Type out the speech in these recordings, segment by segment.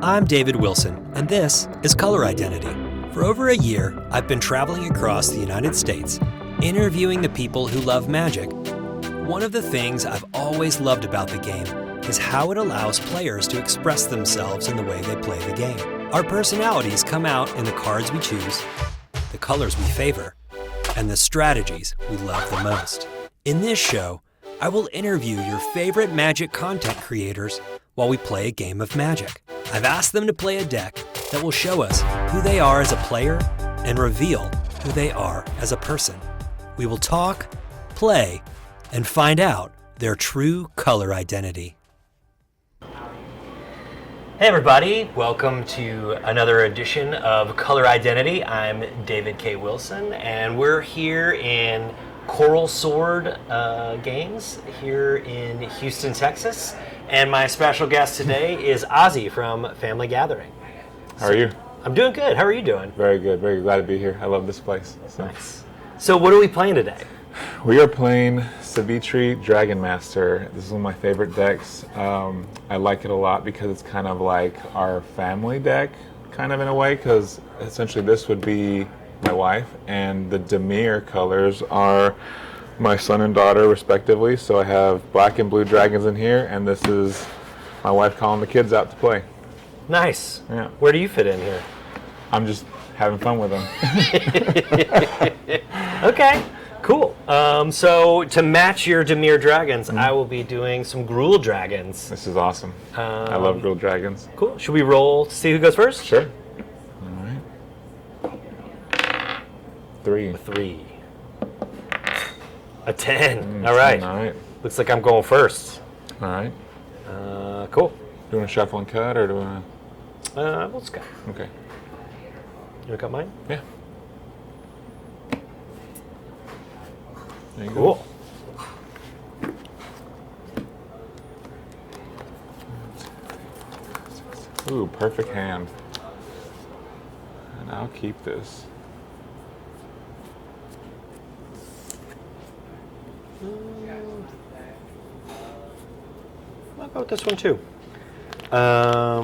I'm David Wilson, and this is Color Identity. For over a year, I've been traveling across the United States, interviewing the people who love magic. One of the things I've always loved about the game is how it allows players to express themselves in the way they play the game. Our personalities come out in the cards we choose, the colors we favor, and the strategies we love the most. In this show, I will interview your favorite Magic content creators while we play a game of Magic. I've asked them to play a deck that will show us who they are as a player and reveal who they are as a person. We will talk, play, and find out their true color identity. Hey everybody, welcome to another edition of Color Identity. I'm David K. Wilson, and we're here in Coral Sword Games here in Houston, Texas. And my special guest today is Ozzie from Family Gathering. How are you? I'm doing good. How are you doing? Very good. Very glad to be here. I love this place. So. Nice. So what are we playing today? We are playing Savitri Dragon Master. This is one of my favorite decks. I like it a lot because it's kind of like our family deck, kind of in a way, because essentially this would be my wife, and the Dimir colors are my son and daughter, respectively. So I have black and blue dragons in here, and this is my wife calling the kids out to play. Nice. Yeah. Where do you fit in here? I'm just having fun with them. Okay, cool. So to match your Dimir dragons, I will be doing some gruul dragons. This is awesome. I love gruul dragons. Cool. Should we roll to see who goes first? Sure. All right. 3. 3. A 10. All right. All right. Looks like I'm going first. All right. Cool. Do you want to shuffle and cut, or do you want Let's go. to? Okay. You want to cut mine? Yeah. There you Cool. go. Ooh, perfect hand. And I'll keep this. I'll go with this one too. All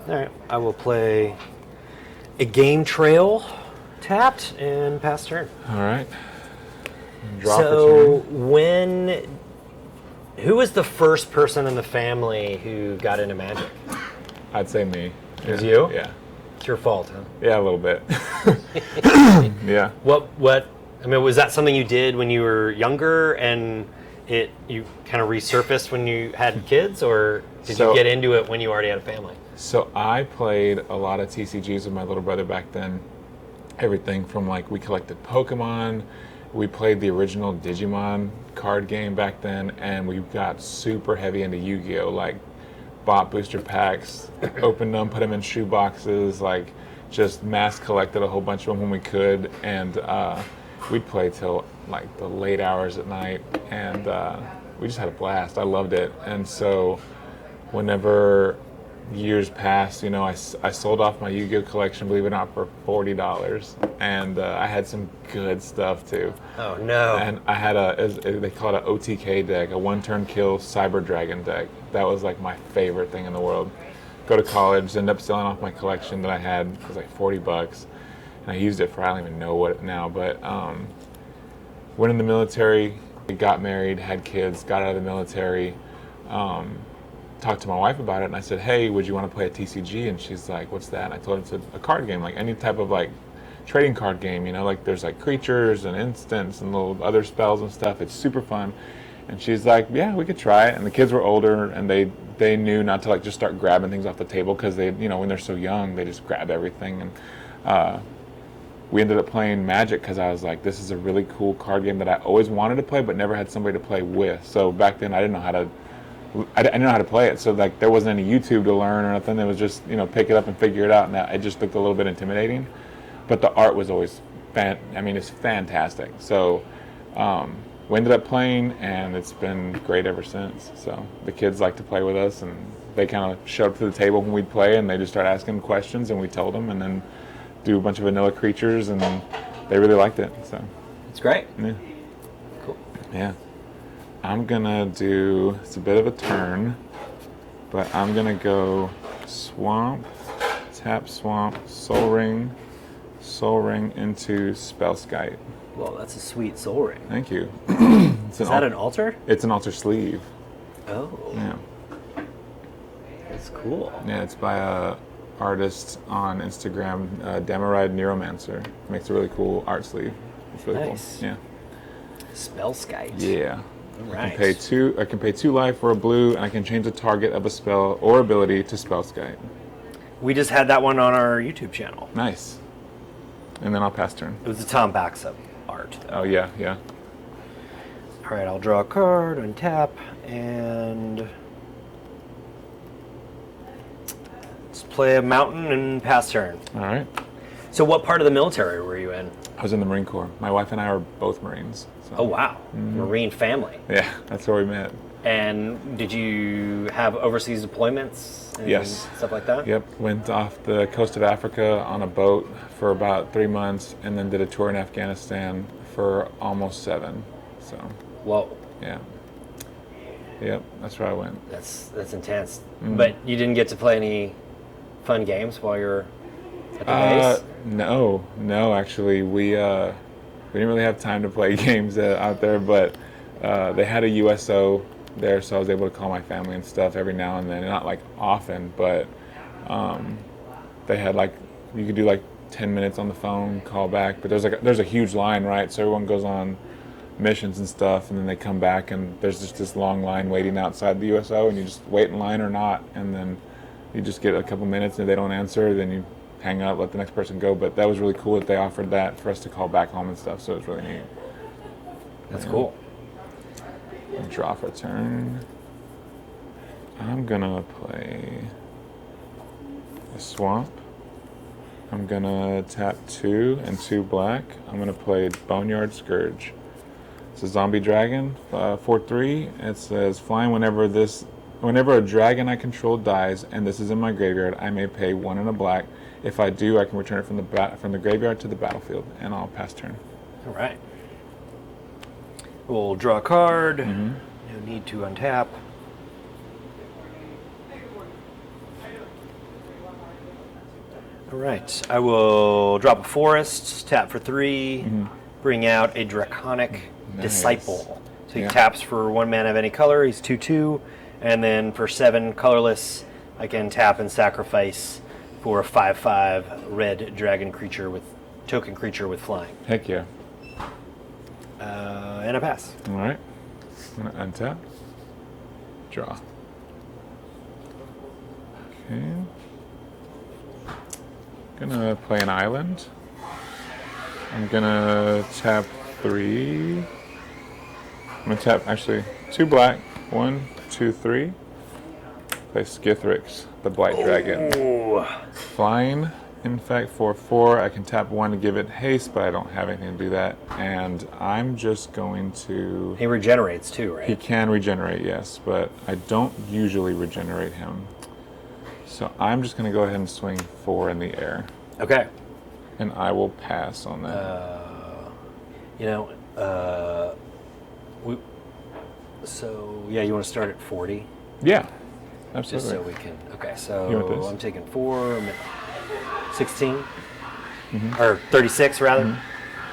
right, I will play a game trail tapped and pass turn. All right. Draw So for who was the first person in the family who got into Magic? turn. I'd say me. It was you? Yeah. It's your fault, huh? Yeah, a little bit. Yeah. What? I mean, was that something you did when you were younger, and you kind of resurfaced when you had kids, or did you get into it when you already had a family? So I played a lot of TCGs with my little brother back then. Everything from we collected Pokemon, we played the original Digimon card game back then, and we got super heavy into Yu-Gi-Oh! Bought booster packs, opened them, put them in shoe boxes, just mass collected a whole bunch of them when we could, and we'd play till the late hours at night, and we just had a blast. I loved it. And so whenever years passed, I sold off my Yu-Gi-Oh collection, believe it or not, for $40, and I had some good stuff too. Oh no! And I had they call it an OTK deck, a one-turn kill Cyber Dragon deck. That was my favorite thing in the world. Go to college, end up selling off my collection that I had. It was $40, and I used it for I don't even know what now. But went in the military, got married, had kids, got out of the military. Talked to my wife about it, and I said, hey, would you want to play a TCG? And she's like, what's that? And I told her it's a card game, any type of trading card game, there's creatures and instants and little other spells and stuff. It's super fun. And she's like, yeah, we could try it. And the kids were older, and they knew not to just start grabbing things off the table, because they, when they're so young, they just grab everything. And we ended up playing Magic because I was like, this is a really cool card game that I always wanted to play but never had somebody to play with. So back then I didn't know how to play it. So there wasn't any YouTube to learn or nothing. It was just, pick it up and figure it out. And it just looked a little bit intimidating. But the art was always it's fantastic. So we ended up playing, and it's been great ever since. So the kids like to play with us, and they kind of showed up to the table when we'd play, and they just started asking questions, and we told them, and then do a bunch of vanilla creatures, and they really liked it. So it's great. Yeah. Cool. Yeah. I'm gonna do, it's a bit of a turn, but I'm gonna go swamp, tap swamp, soul ring into Spellskite. Well, that's a sweet soul ring. Thank you. Is that an altar? It's an altar sleeve. Oh. Yeah. That's cool. Yeah, it's by a artist on Instagram, Dimir Neuromancer. Makes a really cool art sleeve. It's really Nice. cool. Yeah. Spellskite. Yeah. All I right. can pay 2 life for a blue, and I can change the target of a spell or ability to Spellskite. We just had that one on our YouTube channel. Nice. And then I'll pass turn. It was the Tom Baxa art, though. Oh yeah, yeah. All right, I'll draw a card, untap, and let's play a mountain and pass turn. All right. So what part of the military were you in? I was in the Marine Corps. My wife and I are both Marines. So. Oh, wow. Marine family. Yeah, that's where we met. And did you have overseas deployments and Yes. stuff like that? Yep. Went off the coast of Africa on a boat for about 3 months, and then did a tour in Afghanistan for almost 7. So, Whoa, yeah. Yep, that's where I went. that's intense. But you didn't get to play any fun games while you're at the base? No, actually, we didn't really have time to play games out there, but they had a USO there, so I was able to call my family and stuff every now and then. Not like often, but they had like, you could do like 10 minutes on the phone, call back, but there's a huge line, right? So everyone goes on missions and stuff, and then they come back, and there's just this long line waiting outside the USO, and you just wait in line or not, and then you just get a couple minutes, and if they don't answer, then you hang up, let the next person go. But that was really cool that they offered that for us to call back home and stuff, so it was really neat. That's cool. Draw for a turn. I'm gonna play a swamp. I'm gonna tap 2 and 2 black. I'm gonna play Boneyard Scourge. It's a zombie dragon, 4/3. It says flying whenever a dragon I control dies, and this is in my graveyard, I may pay 1 and a black. If I do, I can return it from the graveyard to the battlefield, and I'll pass turn. All right. We'll draw a card. No need to untap. All right. I will drop a forest, tap for 3, bring out a draconic disciple. So he taps for 1 mana of any color. He's 2/2, and then for 7 colorless, I can tap and sacrifice for a 5/5 red dragon creature with token creature with flying. Heck yeah. And a pass. All right. I'm gonna untap. Draw. Okay. Gonna play an island. I'm gonna tap 3. I'm gonna tap actually 2 black. 1, 2, 3. Play Skithrix, the Blight Dragon. Ooh. Flying. In fact, for 4, I can tap 1 to give it haste, but I don't have anything to do that. And I'm just going to... He regenerates too, right? He can regenerate, yes, but I don't usually regenerate him. So I'm just going to go ahead and swing 4 in the air. Okay. And I will pass on that. So you want to start at 40? Yeah, Just absolutely. so we can. Okay, so You want this? I'm taking 4, 16, or 36 rather. You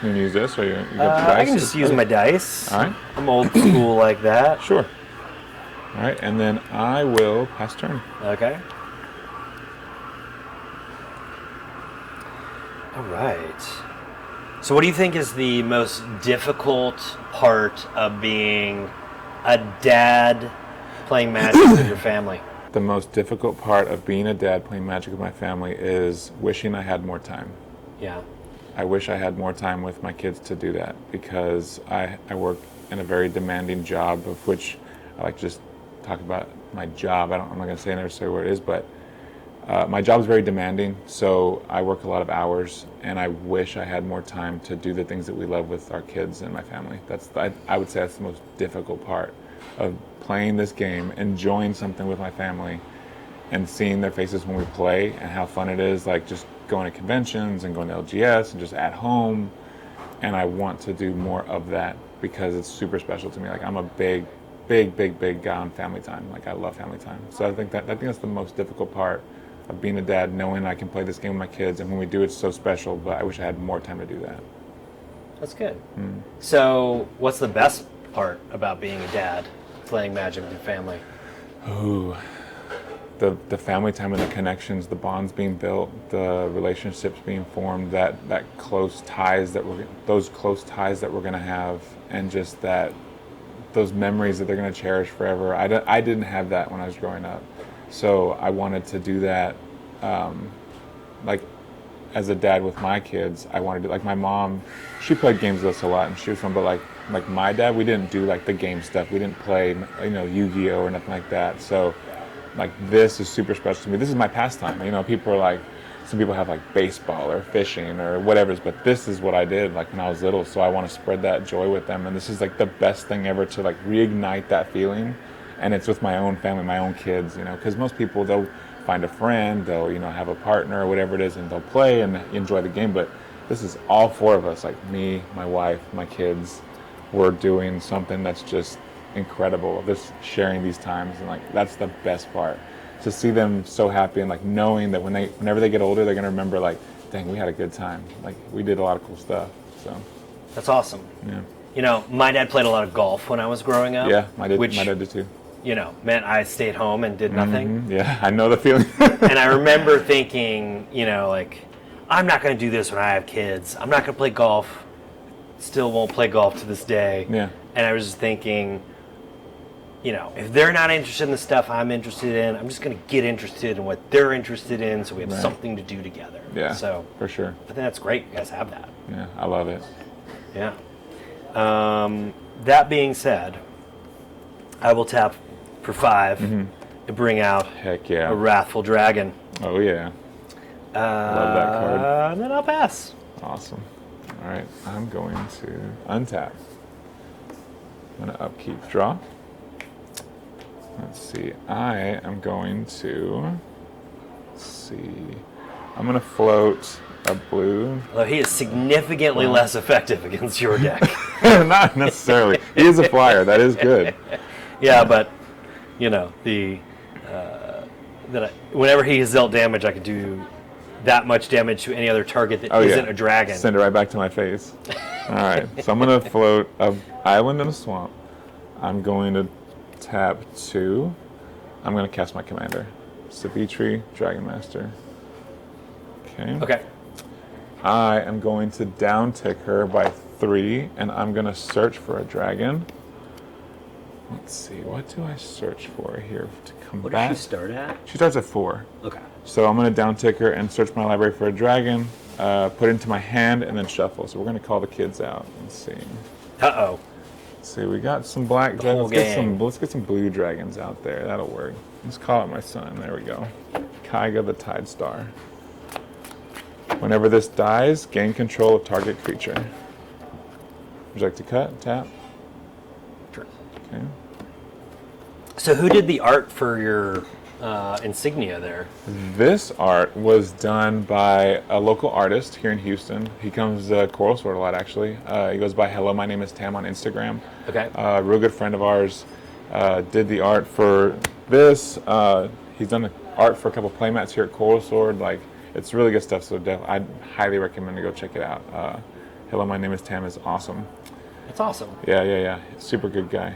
can use this, or you got the dice? I can just use my dice. All right. I'm old school like that. Sure. All right, and then I will pass turn. Okay. All right. So what do you think is the most difficult part of being a dad playing Magic with your family? The most difficult part of being a dad playing Magic with my family is wishing I had more time. Yeah. I wish I had more time with my kids to do that, because I work in a very demanding job, of which I like to just talk about my job. I'm not going to say necessarily where it is, but my job is very demanding, so I work a lot of hours, and I wish I had more time to do the things that we love with our kids and my family. I would say that's the most difficult part of playing this game, enjoying something with my family, and seeing their faces when we play, and how fun it is, like just going to conventions and going to LGS and just at home. And I want to do more of that because it's super special to me. Like, I'm a big big guy on family time. Like I love family time. So I think that's the most difficult part of being a dad, knowing I can play this game with my kids, and when we do, it's so special. But I wish I had more time to do that. That's good. So, what's the best part about being a dad, playing Magic with your family? Ooh, the family time and the connections, the bonds being built, the relationships being formed, that close ties that we're gonna have, and just those memories that they're gonna cherish forever. I didn't have that when I was growing up, so I wanted to do that. Like as a dad with my kids, I wanted to, like my mom, she played games with us a lot and she was fun, but like my dad, we didn't do like the game stuff. We didn't play, Yu-Gi-Oh or nothing like that. So like this is super special to me. This is my pastime. People are like, some people have like baseball or fishing or whatever, but this is what I did like when I was little. So I want to spread that joy with them. And this is like the best thing ever to like reignite that feeling. And it's with my own family, my own kids, because most people, they'll find a friend, they'll, have a partner or whatever it is, and they'll play and enjoy the game. But this is all four of us, like me, my wife, my kids. We're doing something that's just incredible, just sharing these times, and like that's the best part, to see them so happy and like knowing that whenever they get older, they're gonna remember like, dang, we had a good time, like we did a lot of cool stuff. So that's awesome. Yeah. My dad played a lot of golf when I was growing up. Yeah, my dad did too. Meant I stayed home and did nothing. Mm-hmm. Yeah, I know the feeling. And I remember thinking, like, I'm not going to do this when I have kids. I'm not going to play golf. Still won't play golf to this day. Yeah. And I was just thinking, if they're not interested in the stuff I'm interested in, I'm just going to get interested in what they're interested in, so we have something to do together. Yeah, so for sure. I think that's great. You guys have that. Yeah, I love it. Yeah. That being said, I will tap for 5 to bring out Heck yeah. a Wrathful Dragon. Oh yeah. Love that card. And then I'll pass. Awesome. All right, I'm going to untap. I'm going to upkeep draw. Let's see. I am going to I'm going to float a blue. Although he is significantly less effective against your deck. Not necessarily. He is a flyer. That is good. Yeah, but whenever he has dealt damage, I can do that much damage to any other target that isn't a dragon. Send it right back to my face. All right, so I'm going to float an island and a swamp. I'm going to tap 2. I'm going to cast my commander, Savitri, Dragon Master. Okay. I am going to down tick her by 3, and I'm going to search for a dragon. Let's see, what do I search for here to combat? What does she start at? She starts at 4. Okay. So I'm going to down tick her and search my library for a dragon, put it into my hand, and then shuffle. So we're going to call the kids out. Let's see. Uh-oh. Let's see, we got some black dragons. Let's get some blue dragons out there. That'll work. Let's call out my son. There we go. Kaiga the Tide Star. Whenever this dies, gain control of target creature. Would you like to cut? Tap? Sure. Okay. So who did the art for your insignia there? This art was done by a local artist here in Houston. He comes to Coral Sword a lot, actually. He goes by Hello, My Name is Tam on Instagram. Okay. A real good friend of ours did the art for this. He's done the art for a couple playmats here at Coral Sword. Like, it's really good stuff, so I'd highly recommend to go check it out. Hello, My Name is Tam is awesome. That's awesome. Yeah. Super good guy.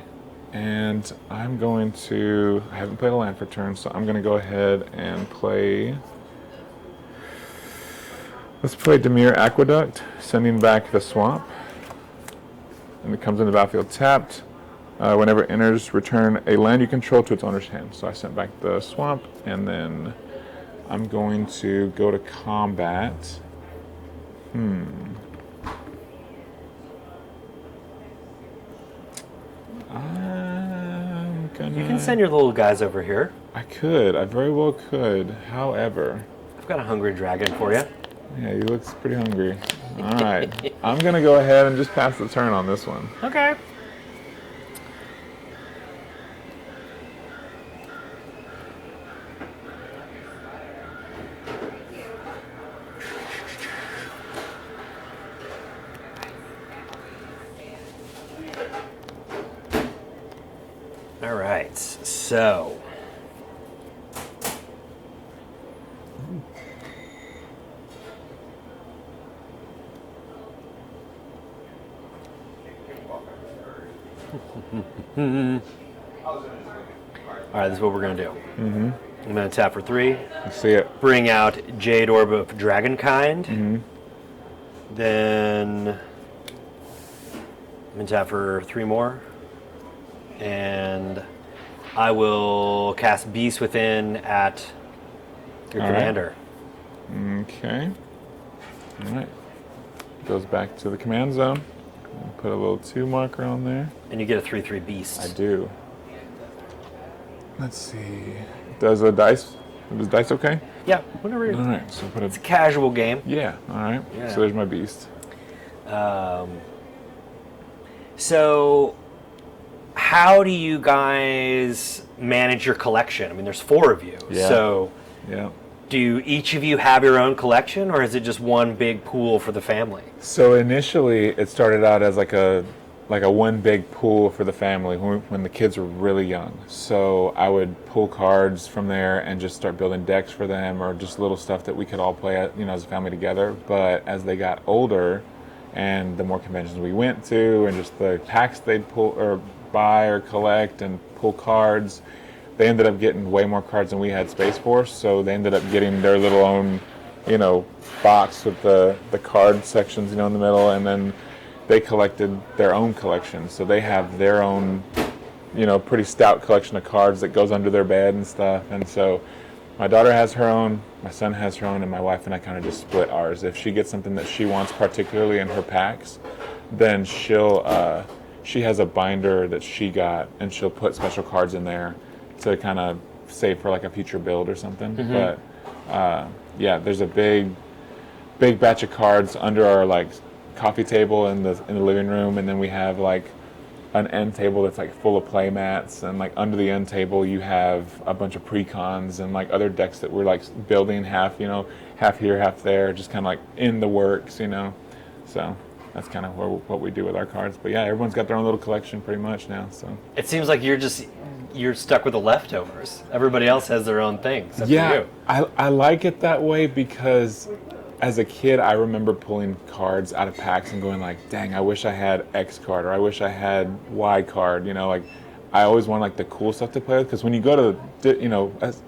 And I'm going to, I haven't played a land for turn, so I'm going to go ahead and play, let's play Dimir Aqueduct, sending back the swamp. And it comes into the battlefield tapped. Whenever it enters, return a land you control to its owner's hand. So I sent back the swamp, and then I'm going to go to combat. You can send your little guys over here. I could. I very well could. However, I've got a hungry dragon for you. Yeah, he looks pretty hungry. All right. I'm going to go ahead and just pass the turn on this one. Okay. All right, so. All right, this is what we're going to do. Mm-hmm. I'm going to tap for 3. Let's see it. Bring out Jade Orb of Dragonkind. Mm-hmm. Then I'm going to tap for 3 more. And I will cast Beast Within at your commander. Okay. All right. Goes back to the command zone. Put a little 2 marker on there. And you get a 3/3 Beast. I do. Let's see. Does dice okay? Yeah, whatever. All right. So put it's a casual game. Yeah. All right. Yeah. So there's my Beast. So how do you guys manage your collection? I mean, there's 4 of you. Yeah. So yeah. do each of you have your own collection, or is it just one big pool for the family? So initially, it started out as like a one big pool for the family when the kids were really young. So I would pull cards from there and just start building decks for them, or just little stuff that we could all play as a family together. But as they got older, and the more conventions we went to, and just the packs they'd pull or buy or collect and pull cards, they ended up getting way more cards than we had space for. So they ended up getting their little own, box with the card sections, in the middle, and then they collected their own collection. So they have their own, pretty stout collection of cards that goes under their bed and stuff. And so my daughter has her own, my son has her own, and my wife and I kind of just split ours. If she gets something that she wants particularly in her packs, then she has a binder that she got, and she'll put special cards in there to kind of save for like a future build or something. Mm-hmm. But there's a big batch of cards under our like coffee table in the living room, and then we have like an end table that's like full of play mats, and like under the end table you have a bunch of precons and like other decks that we're like building half here, half there, just kind of like in the works, so that's kind of what we do with our cards. But yeah, everyone's got their own little collection pretty much now. So it seems like you're stuck with the leftovers. Everybody else has their own thing except for you. I like it that way because as a kid, I remember pulling cards out of packs and going like, dang, I wish I had X card, or I wish I had Y card, like I always want like the cool stuff to play with, because when you go to,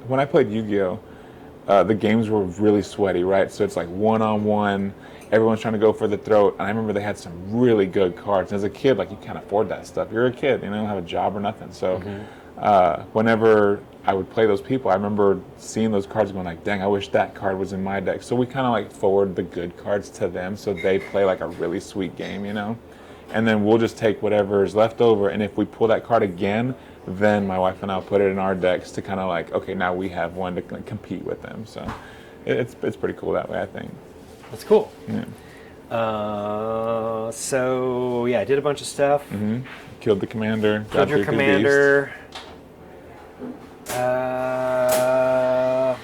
when I played Yu-Gi-Oh, the games were really sweaty, right? So it's like one-on-one, everyone's trying to go for the throat, and I remember they had some really good cards. And as a kid, like you can't afford that stuff. You're a kid, you don't have a job or nothing. So whenever I would play those people, I remember seeing those cards going like, dang, I wish that card was in my deck. So we kind of like forward the good cards to them so they play like a really sweet game, and then we'll just take whatever is left over, and if we pull that card again, then my wife and I will put it in our decks to kind of like, okay, now we have one to compete with them. So it's pretty cool that way, I think. That's cool. Yeah. So yeah, I did a bunch of stuff. Mm-hmm. Killed the commander. Killed your commander. I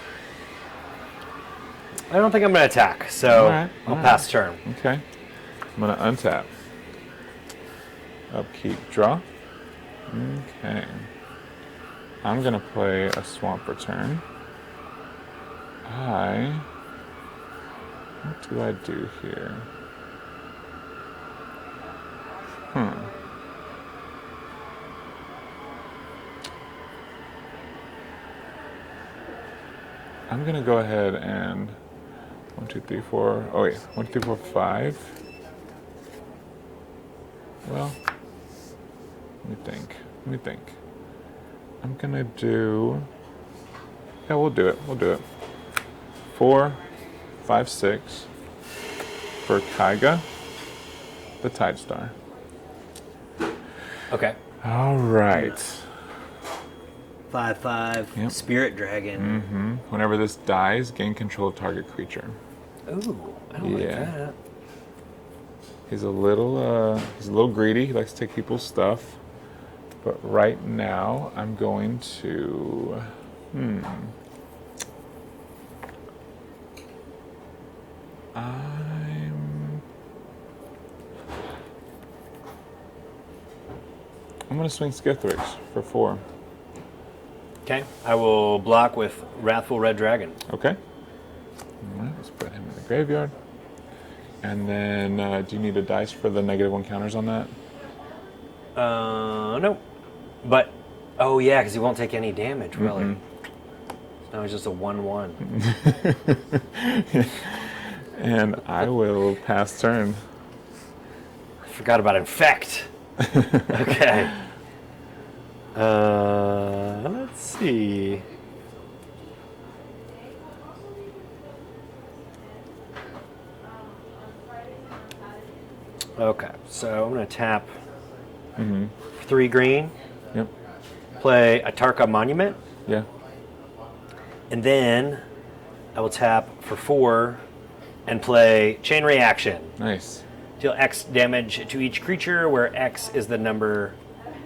don't think I'm going to attack, so I'll pass turn. Okay. I'm going to untap. Upkeep, draw. Okay. I'm going to play a swamp return. What do I do here? I'm going to go ahead and 1, 2, 3, 4. Oh, wait. 1, 2, 3, 4, 5. Well, let me think. I'm going to do... Yeah, we'll do it. 4, 5, 6 for Kaiga, the Tide Star. Okay. All right. 5/5. Yep. Spirit Dragon. Mm-hmm. Whenever this dies, gain control of target creature. Ooh, I don't like that. He's a little greedy. He likes to take people's stuff. But right now, I'm going to. I'm going to swing Skithrix for 4. Okay. I will block with Wrathful Red Dragon. Okay. All right, let's put him in the graveyard. And then, do you need a dice for the -1 counters on that? No. But, oh yeah, because he won't take any damage, really. Mm-mm. So now he's just a 1/1. And I will pass turn. I forgot about Infect. Okay. Let's see. Okay, so I'm going to tap 3 green, Yep. play a Tarka Monument, Yeah. and then I will tap for 4 and play Chain Reaction. Nice. Deal X damage to each creature, where X is the number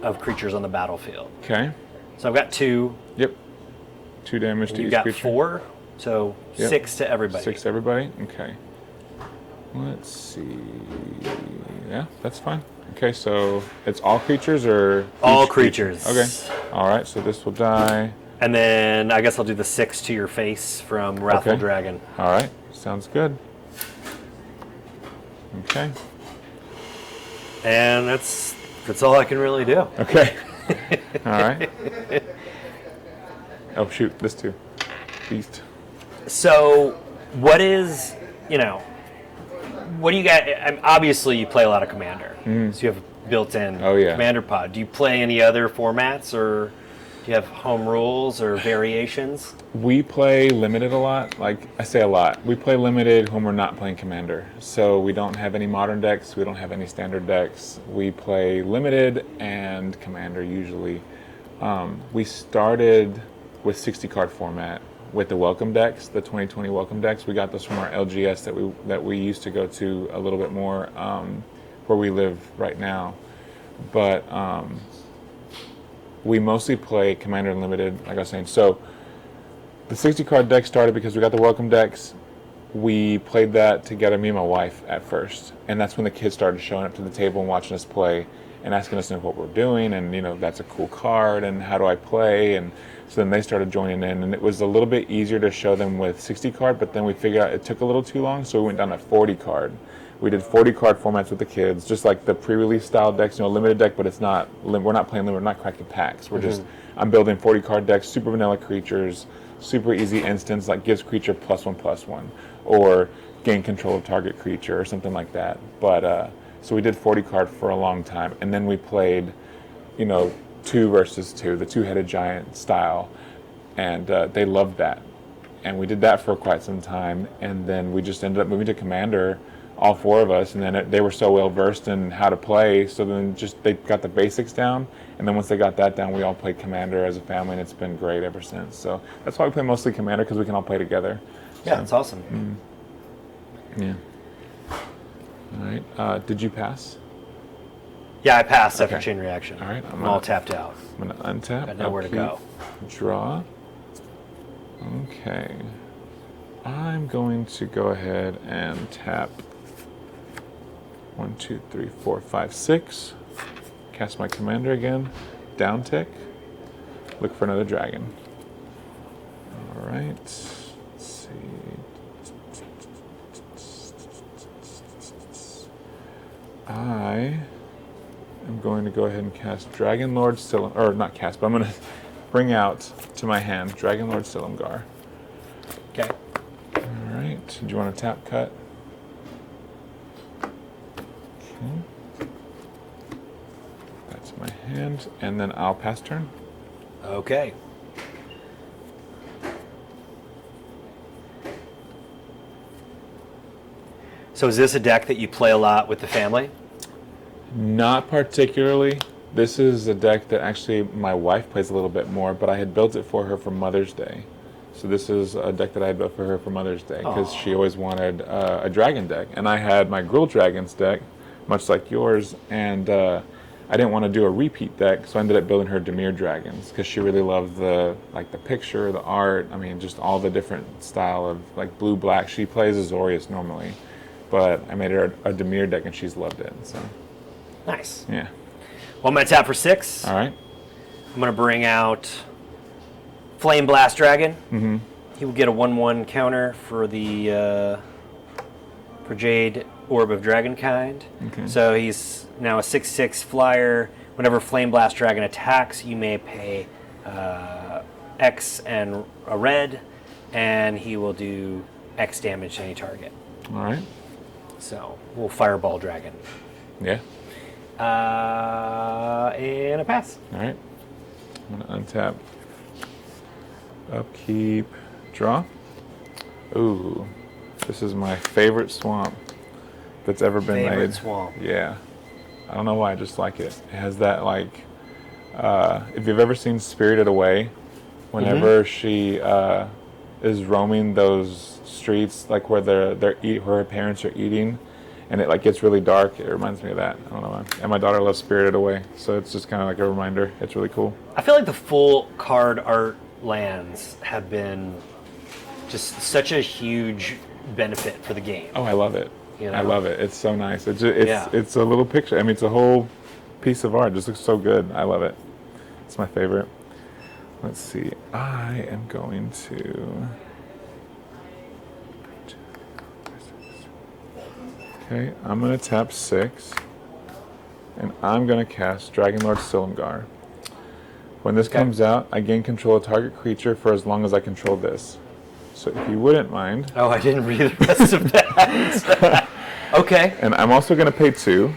of creatures on the battlefield. Okay. So I've got 2. Yep. 2 damage And to you each got creature. 4, so Yep. 6 to everybody. 6 to everybody? Okay. Let's see. Yeah, that's fine. Okay, so it's all creatures or? All each creature? creatures. Okay. All right, so this will die. And then I guess I'll do the 6 to your face from Wrathful Okay. Dragon. All right, sounds good. Okay. And that's all I can really do. Okay. All right. Oh, shoot, this too. Beast. So, what is, what do you got? Obviously, you play a lot of Commander. So you have a built-in Oh, yeah. Commander pod. Do you play any other formats, or do you have home rules or variations? We play limited a lot. Like, I say a lot. We play limited when we're not playing Commander. So we don't have any modern decks. We don't have any standard decks. We play limited and Commander usually. We started with 60-card format with the welcome decks, the 2020 welcome decks. We got those from our LGS that we used to go to a little bit more where we live right now. But we mostly play Commander Unlimited, like I was saying. So the 60-card deck started because we got the welcome decks. We played that together, me and my wife, at first. And that's when the kids started showing up to the table and watching us play and asking us what we're doing. And, that's a cool card, and how do I play? And so then they started joining in. And it was a little bit easier to show them with 60-card, but then we figured out it took a little too long, so we went down to 40-card. We did 40-card formats with the kids, just like the pre-release style decks, limited deck, but it's not. We're not playing limited. We're not cracking packs. We're just. I'm building 40-card decks, super vanilla creatures, super easy instance, like gives creature +1/+1, or gain control of target creature, or something like that. But so we did 40-card for a long time, and then we played, 2 versus 2, the 2-headed giant style, and they loved that, and we did that for quite some time, and then we just ended up moving to Commander. All 4 of us, and then they were so well versed in how to play, so then they got the basics down, and then once they got that down, we all played Commander as a family, and it's been great ever since. So that's why we play mostly Commander, because we can all play together. Yeah, that's awesome. Yeah. All right. Did you pass? Yeah, I passed after Okay. Chain Reaction. All right. I'm all tapped out. I'm going to untap. Got nowhere to go. Draw. Okay. I'm going to go ahead and tap 1, 2, 3, 4, 5, 6. Cast my Commander again. Down tick. Look for another dragon. All right. Let's see. I am going to go ahead and cast Dragon Lord Silum, or not cast, but I'm going to bring out to my hand Dragon Lord Silumgar. Okay. All right. Do you want to tap cut? Okay. That's my hand, and then I'll pass turn. Okay. So is this a deck that you play a lot with the family? Not particularly. This is a deck that actually my wife plays a little bit more, but I had built it for her for Mother's Day. So this is a deck that I had built for her for Mother's Day because she always wanted a dragon deck. And I had my Gruul Dragons deck, much like yours, and I didn't want to do a repeat deck, so I ended up building her Dimir Dragons because she really loved the picture, the art, I mean, just all the different style of like blue-black. She plays Azorius normally, but I made her a Dimir deck and she's loved it. So Nice. yeah. Well, I'm going to tap for 6. All right. I'm going to bring out Flame Blast Dragon. Mm-hmm. He will get a 1/1 counter for the for Jade Orb of Dragonkind. Okay. So he's now a 6/6 flyer. Whenever Flame Blast Dragon attacks, you may pay X and a red, and he will do X damage to any target. All right. So we'll Fireball Dragon. Yeah. And a pass. All right. I'm going to untap. Upkeep. Draw. Ooh. This is my favorite swamp that's ever been made. Favorite swamp. Yeah. I don't know why, I just like it. It has that, like, if you've ever seen Spirited Away, whenever she is roaming those streets, like where where her parents are eating, and it like gets really dark, it reminds me of that. I don't know why. And my daughter loves Spirited Away, so it's just kind of like a reminder. It's really cool. I feel like the full card art lands have been just such a huge benefit for the game. Oh, I love it. You know? I love it. It's so nice. It's a little picture. I mean, it's a whole piece of art. It just looks so good. I love it. It's my favorite. Let's see. I am going to... Okay, I'm going to tap 6. And I'm going to cast Dragonlord Silumgar. When this comes out, I gain control of target creature for as long as I control this. So if you wouldn't mind... Oh, I didn't read the rest of that. Okay. And I'm also going to pay 2.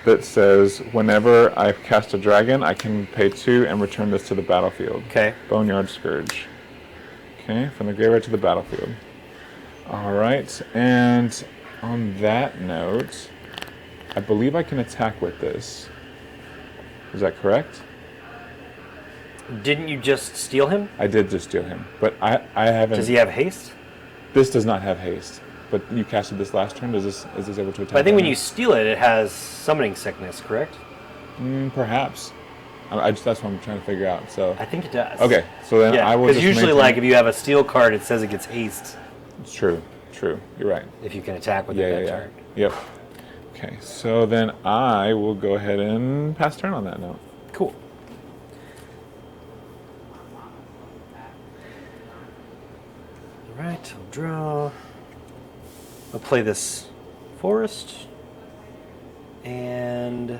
That says whenever I cast a dragon, I can pay 2 and return this to the battlefield. Okay. Boneyard Scourge. Okay, from the graveyard to the battlefield. All right, and on that note, I believe I can attack with this. Is that correct? Didn't you just steal him? I did just steal him, but I haven't. Does he have haste? This does not have haste. But you casted this last turn. Is this able to attack? But I think when you steal it, it has summoning sickness, correct? Perhaps. That's what I'm trying to figure out. So I think it does. okay, so then I will. Because usually, like if you have a steal card, it says it gets haste. It's true. True. You're right. If you can attack with it that turn. Yep. Okay, so then I will go ahead and pass turn on that note. Cool. All right, I'll draw. I'll play this forest, and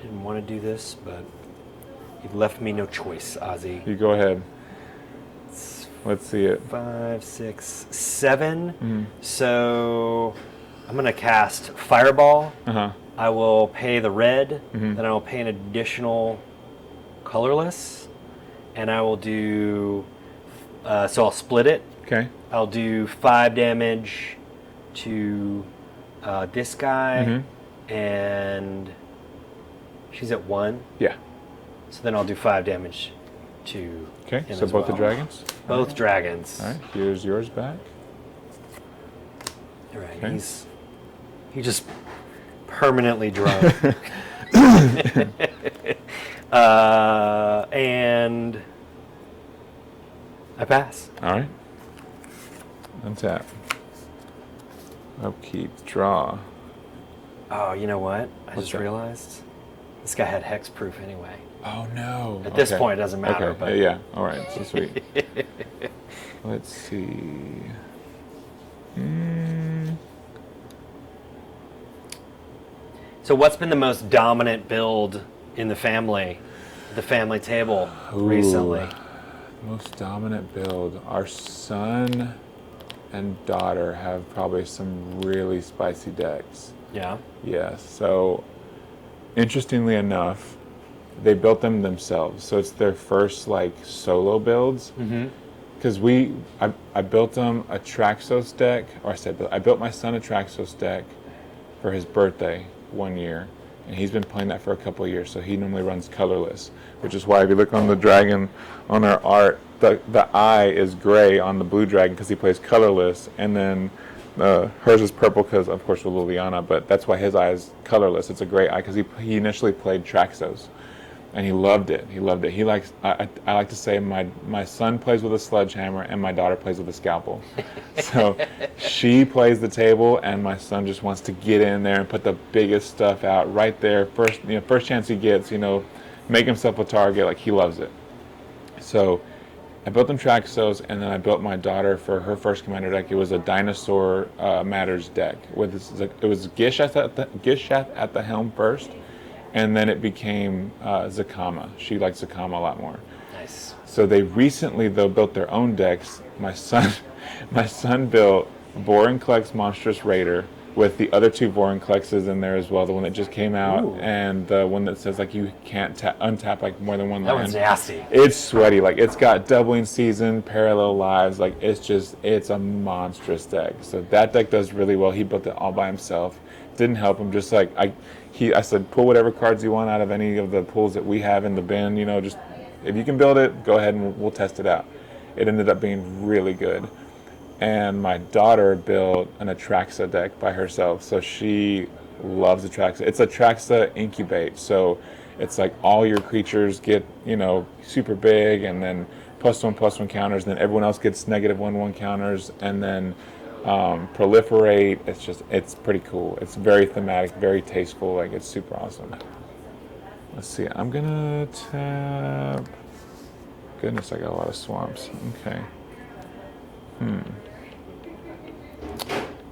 didn't want to do this, but you've left me no choice, Ozzie. You go ahead. Let's see it. 5, 6, 7. So I'm going to cast Fireball. I will pay the red, then I will pay an additional colorless. And I will do, so I'll split it. Okay. I'll do 5 damage to this guy, and she's at 1. Yeah. So then I'll do 5 damage to Okay, him so as both the well. dragons? Both dragons. All right, here's yours back. All right, Okay. he just permanently drunk. And I pass. All right. Untap. Upkeep. Draw. Oh, you know what? I What's just that? realized this guy had hexproof anyway. Oh, no. At this point, it doesn't matter. Okay. But Yeah. All right. So sweet. Let's see. So what's been the most dominant build in the family table recently? Most dominant build. Our son and daughter have probably some really spicy decks. Yeah. Yes. So, interestingly enough, they built them themselves. So it's their first like solo builds. Because I built them a Traxos deck, or I built my son a Traxos deck for his birthday one year, and he's been playing that for a couple of years. So he normally runs colorless, which is why if you look on the dragon on our art, the eye is gray on the blue dragon because he plays colorless, and then hers is purple because of course with Liliana, but that's why his eye is colorless. It's a gray eye because he initially played Traxos. and he loved it. He loved it. He likes. I like to say my son plays with a sledgehammer and my daughter plays with a scalpel. So she plays the table, and my son just wants to get in there and put the biggest stuff out right there. First chance he gets, make himself a target. Like, he loves it. So I built them Traxos, and then I built my daughter for her first commander deck. It was a Dinosaur Matters deck. It was Gishath at the helm first, and then it became Zakama. She liked Zakama a lot more. Nice. So they recently, though, built their own decks. My son built Vorinclex Monstrous Raider with the other two Vorinclexes in there as well. The one that just came out. Ooh. And the one that says like you can't untap like more than one land. That one's nasty. It's sweaty. Like, it's got doubling season, parallel lives. Like, it's a monstrous deck. So that deck does really well. He built it all by himself. Didn't help him. Just like I said, pull whatever cards you want out of any of the pools that we have in the bin. Just if you can build it, go ahead and we'll test it out. It ended up being really good. And my daughter built an Atraxa deck by herself, so she loves Atraxa. It's Atraxa Incubate, so it's like all your creatures get, super big, and then +1/+1 counters, and then everyone else gets -1/1 counters, and then proliferate. It's pretty cool. It's very thematic, very tasteful. Like, it's super awesome. Let's see. I'm gonna tap. Goodness, I got a lot of swamps. Okay.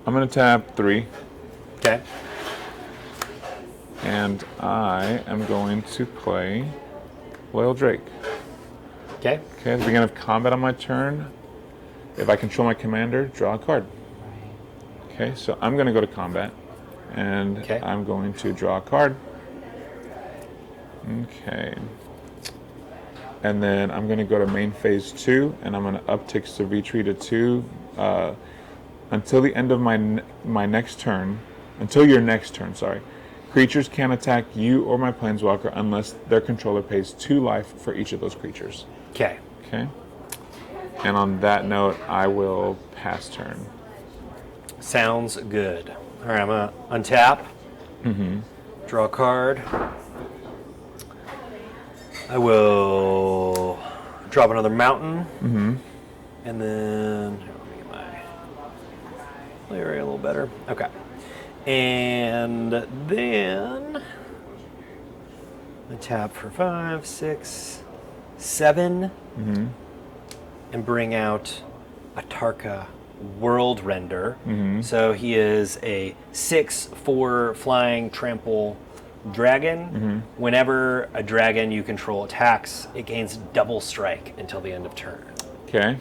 I'm gonna tap 3. Okay. And I am going to play Loyal Drake. Okay. Okay, at the beginning of combat on my turn, if I control my commander, draw a card. Okay, so I'm going to go to combat, and Okay. I'm going to draw a card. Okay. And then I'm going to go to main phase 2, and I'm going to uptick Savitri to 2 until the end of my next turn. Until your next turn, sorry. Creatures can't attack you or my Planeswalker unless their controller pays 2 life for each of those creatures. Okay. Okay. And on that note, I will pass turn. Sounds good. All right, I'm gonna untap. Draw a card. I will drop another mountain. And then here, let me get my play area a little better. Okay. And then I tap for 5, 6, 7, and bring out a Tarka World Render. So he is a 6/4 flying trample dragon. Whenever a dragon you control attacks, it gains double strike until the end of turn. Okay.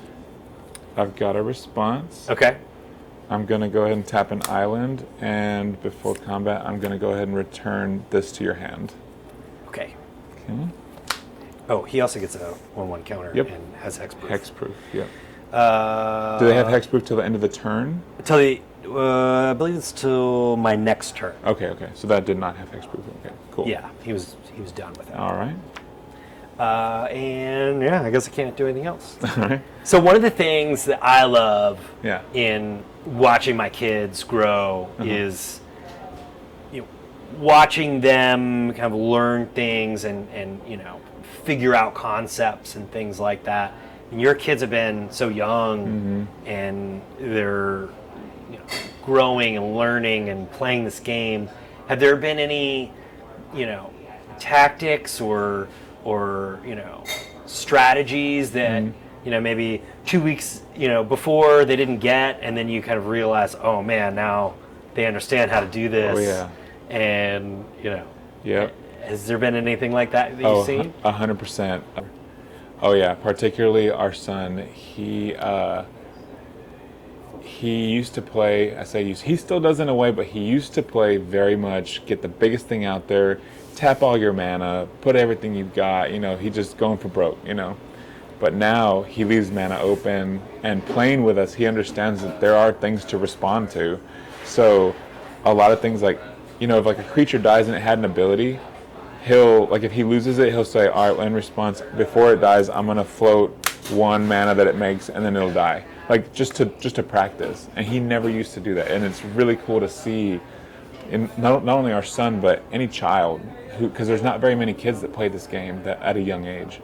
I've got a response. Okay. I'm going to go ahead and tap an island, and before combat, I'm going to go ahead and return this to your hand. Okay. Okay. Oh, he also gets a 1/1 counter Yep. and has hexproof. Hexproof, yep. Do they have hexproof till the end of the turn? Till the, I believe it's till my next turn. Okay. So that did not have hexproof. Okay, cool. Yeah, he was done with it. All right. And yeah, I guess I can't do anything else. All right. So one of the things that I love Yeah. in watching my kids grow is watching them kind of learn things and figure out concepts and things like that. And your kids have been so young and they're growing and learning and playing this game. Have there been any tactics or strategies that maybe 2 weeks before they didn't get, and then you kind of realize, oh man, now they understand how to do this? Oh yeah. And Yep. has there been anything like that you've seen? 100%. Oh yeah, particularly our son. He used to play. I say he still does in a way, but he used to play very much. Get the biggest thing out there, tap all your mana, put everything you've got. He just going for broke. But now he leaves mana open, and playing with us, he understands that there are things to respond to. So a lot of things like, if like a creature dies and it had an ability, he'll, like if he loses it, he'll say, all right, in response, before it dies, I'm going to float 1 mana that it makes, and then it'll die. Like just to practice. And he never used to do that. And it's really cool to see not only our son, but any child, because there's not very many kids that play this game that at a young age.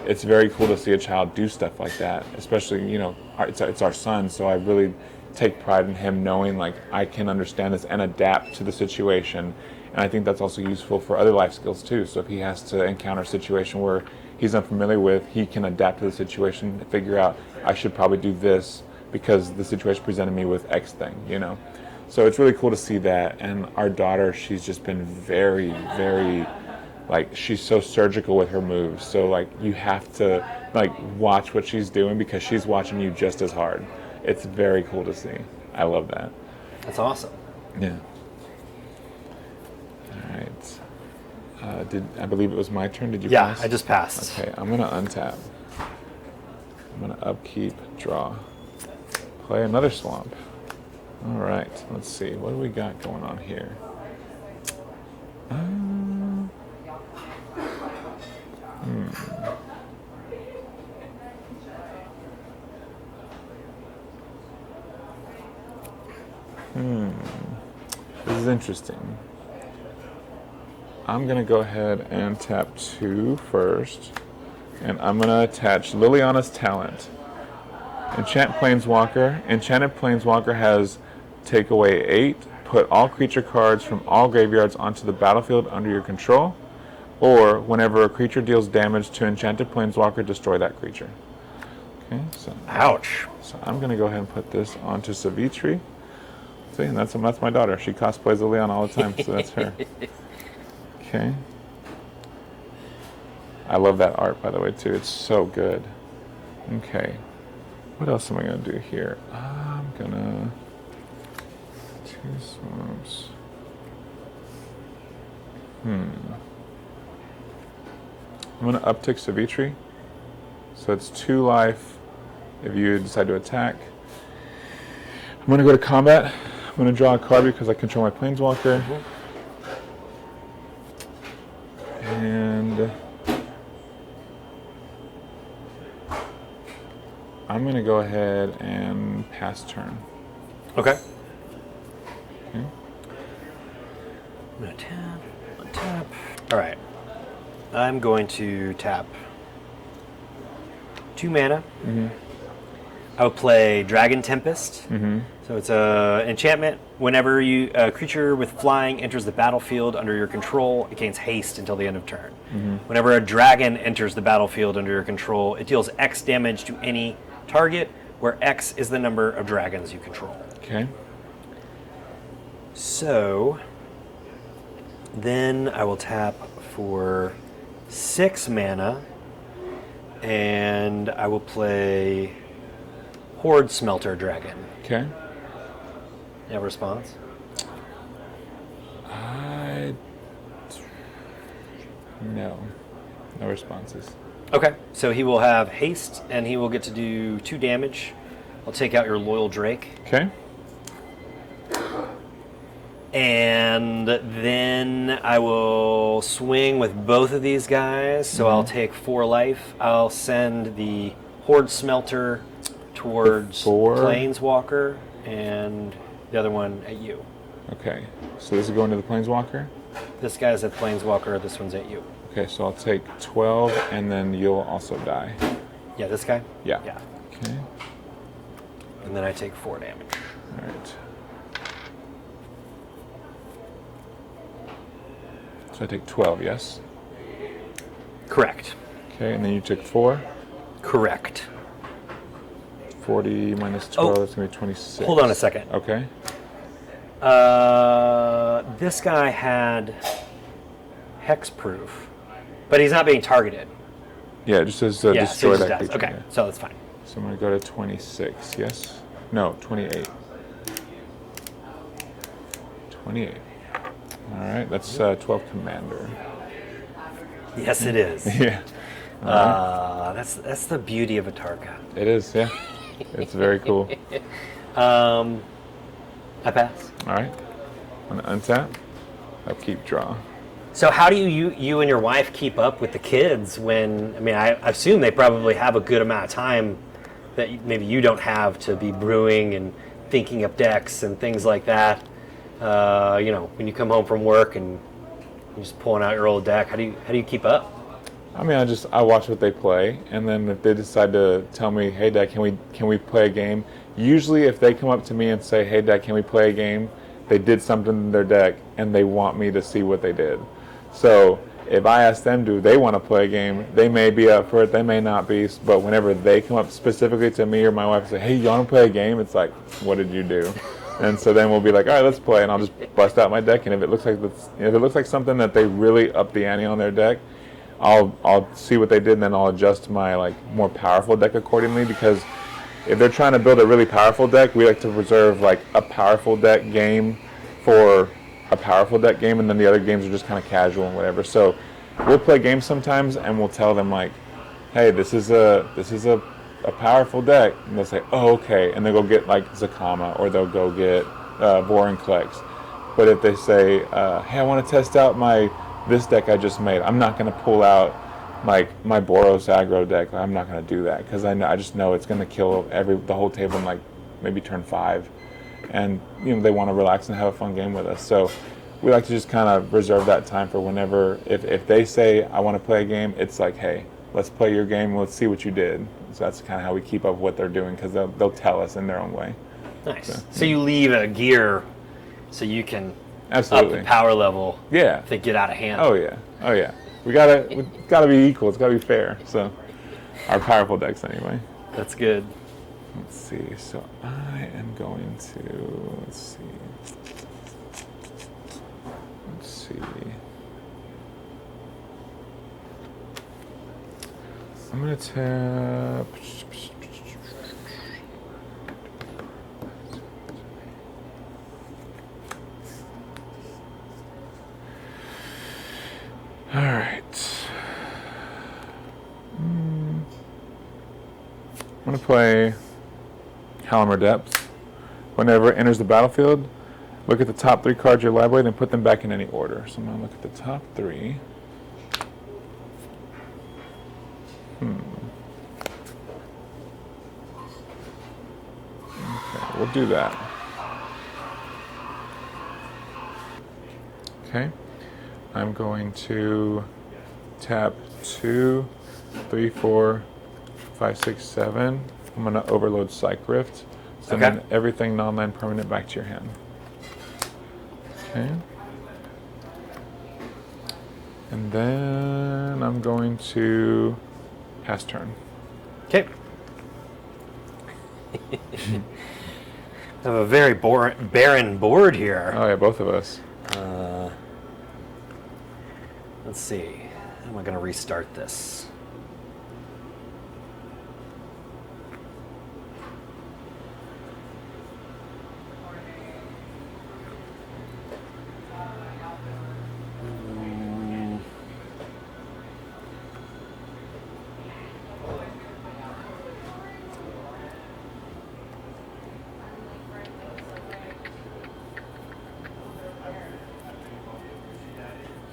It's very cool to see a child do stuff like that, especially, it's our son, so I really take pride in him knowing, like, I can understand this and adapt to the situation. And I think that's also useful for other life skills too. So if he has to encounter a situation where he's unfamiliar with, he can adapt to the situation and figure out, I should probably do this because the situation presented me with X thing, So it's really cool to see that. And our daughter, she's just been very, very, like, she's so surgical with her moves. So, like, you have to, like, watch what she's doing because she's watching you just as hard. It's very cool to see. I love that. That's awesome. Yeah. All right. I believe it was my turn? Did you pass? Yeah, I just passed. Okay, I'm going to untap. I'm going to upkeep, draw. Play another swamp. All right, let's see. What do we got going on here? This is interesting. I'm going to go ahead and tap 2 first. And I'm going to attach Liliana's Talent. Enchanted Planeswalker has take away 8. Put all creature cards from all graveyards onto the battlefield under your control. Or whenever a creature deals damage to Enchanted Planeswalker, destroy that creature. Okay, so ouch. So I'm going to go ahead and put this onto Savitri. See, and that's my daughter. She cosplays Liliana all the time, so that's her. Okay. I love that art, by the way, too. It's so good. Okay. What else am I going to do here? I'm going to... 2 swamps. I'm going to uptick Savitri. So it's 2 life if you decide to attack. I'm going to go to combat. I'm going to draw a card because I control my Planeswalker. And I'm going to go ahead and pass turn. Okay. Okay. I'm going to tap. All right. I'm going to tap 2 mana. I will play Dragon Tempest. So it's an enchantment. Whenever a creature with flying enters the battlefield under your control, it gains haste until the end of turn. Whenever a dragon enters the battlefield under your control, it deals X damage to any target, where X is the number of dragons you control. Okay. So then I will tap for 6 mana, and I will play Horde Smelter Dragon. Okay. You have a response? No. No responses. Okay, so he will have haste, and he will get to do 2 damage. I'll take out your Loyal Drake. Okay. And then I will swing with both of these guys, so I'll take 4 life. I'll send the Horde Smelter towards Planeswalker, and the other one at you. Okay, so this is going to the Planeswalker? This guy's at Planeswalker, this one's at you. Okay, so I'll take 12, and then you'll also die. Yeah, this guy? Yeah. Yeah. Okay. And then I take 4 damage. All right. So I take 12, yes? Correct. Okay, and then you took 4? Correct. 40 minus 12, that's going to be 26. Hold on a second. Okay. This guy had hexproof, but he's not being targeted. Yeah, it just says destroy so that creature. Okay, Yeah. so that's fine. So I'm going to go to 26, yes? No, 28. 28. All right, that's 12 Commander. Yes, it is. Yeah. That's the beauty of a Tarka. It is, yeah. It's very cool. I pass. All right. I'm going to untap. Upkeep, draw. So how do you and your wife keep up with the kids when, I assume they probably have a good amount of time that maybe you don't have to be brewing and thinking up decks and things like that. When you come home from work and you're just pulling out your old deck, how do you keep up? I mean, I watch what they play, and then if they decide to tell me, "Hey, Dad, can we play a game?" Usually, if they come up to me and say, "Hey, Dad, can we play a game?" They did something in their deck, and they want me to see what they did. So if I ask them, do they want to play a game? They may be up for it, they may not be. But whenever they come up specifically to me or my wife and say, "Hey, you want to play a game?" It's like, "What did you do?" And so then we'll be like, "All right, let's play," and I'll just bust out my deck. And if it looks like something that they really upped the ante on their deck, I'll see what they did, and then I'll adjust my more powerful deck accordingly. Because if they're trying to build a really powerful deck, we like to reserve a powerful deck game for a powerful deck game, and then the other games are just kind of casual and whatever. So we'll play games sometimes, and we'll tell them "Hey, this is a powerful deck," and they'll say, "Oh, okay," and they'll go get Zakama, or they'll go get Vorinclex. But if they say, "Hey, I want to test out this deck I just made," I'm not going to pull out my Boros aggro deck. I'm not going to do that because I just know it's going to kill the whole table in maybe turn 5, and they want to relax and have a fun game with us. So we like to just kind of reserve that time for whenever if they say, "I want to play a game," it's like, "Hey, let's play your game. Let's see what you did." So that's kind of how we keep up with what they're doing, because they'll tell us in their own way. Nice. So you leave a gear so you can Absolutely up the power level. Yeah. If they get out of hand. Oh yeah. We gotta be equal. It's gotta be fair. So our powerful decks anyway. That's good. Let's see. So I am going to let's see. I'm gonna tap. All right. I'm going to play Halimar Depth. Whenever it enters the battlefield, look at the top 3 cards of your library, then put them back in any order. So I'm going to look at the top 3. Okay, we'll do that. Okay. I'm going to tap 2, 3, 4, 5, 6, 7. I'm going to overload Psych Rift. Send everything non-land permanent back to your hand. Okay. And then I'm going to pass turn. Okay. I have a very barren board here. Oh yeah, both of us. Let's see. How am I going to restart this?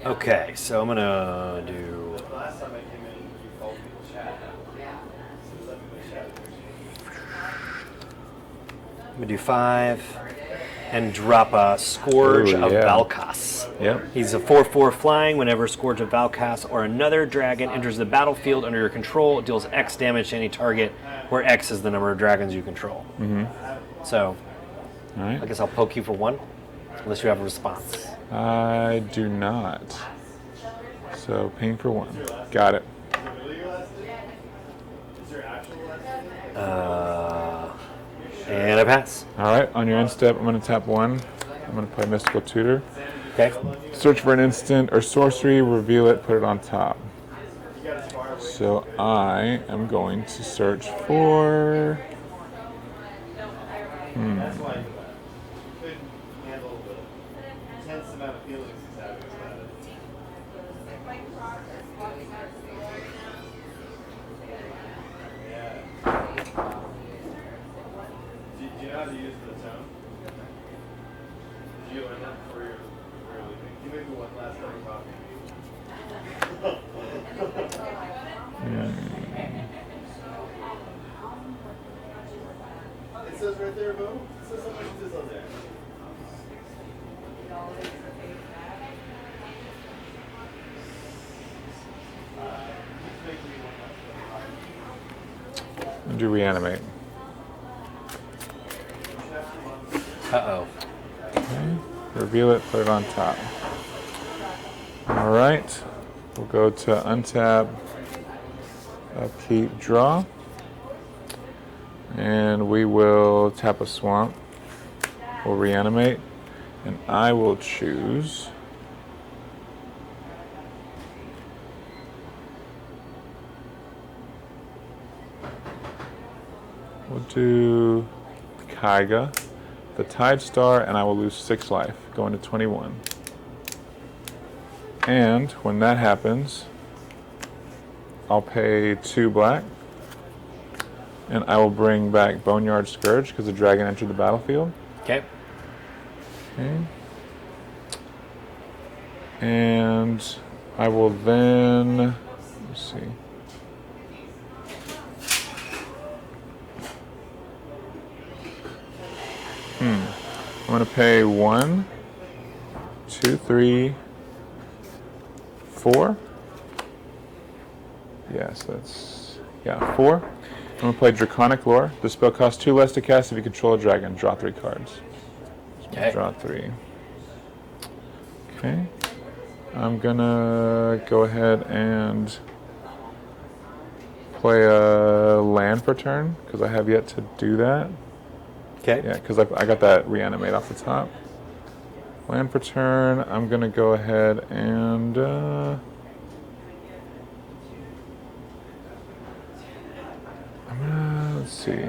Okay, so I'm gonna do. I'm gonna do 5 and drop a Scourge of Valkas. Yep. He's a 4/4 flying. Whenever Scourge of Valkas or another dragon enters the battlefield under your control, it deals X damage to any target, where X is the number of dragons you control. Mm-hmm. So, all right. I guess I'll poke you for 1, unless you have a response. I do not. So ping for 1. Got it. And I pass. All right. On your end step, I'm going to tap 1. I'm going to play Mystical Tutor. Okay. Search for an instant or sorcery, reveal it, put it on top. So I am going to search for. It says right there, Bo. It says how much it is on there. And do reanimate. Uh-oh. Okay. Reveal it, put it on top. All right. We'll go to untap, upkeep, draw. And we will tap a swamp. We'll reanimate. And I will choose... We'll do Kaiga, the Tide Star, and I will lose 6 life, going to 21. And when that happens, I'll pay 2 black, and I will bring back Boneyard Scourge because the dragon entered the battlefield. Okay. Okay. And I will then, let's see. I'm going to pay 1, 2, 3, 4. Yes, that's, 4. I'm going to play Draconic Lore. The spell costs 2 less to cast if you control a dragon. Draw 3 cards. Okay. Draw 3. Okay. I'm going to go ahead and play a land per turn because I have yet to do that. Okay. Yeah, because I got that reanimate off the top. Land per turn. I'm going to go ahead and... let's see.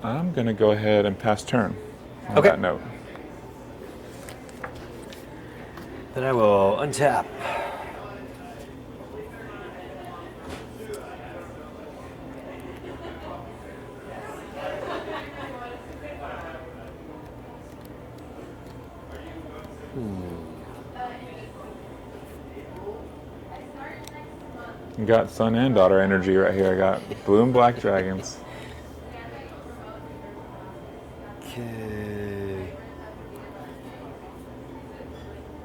I'm going to go ahead and pass turn on that note. Then I will untap. You got son and daughter energy right here. I got blue and black dragons. Okay.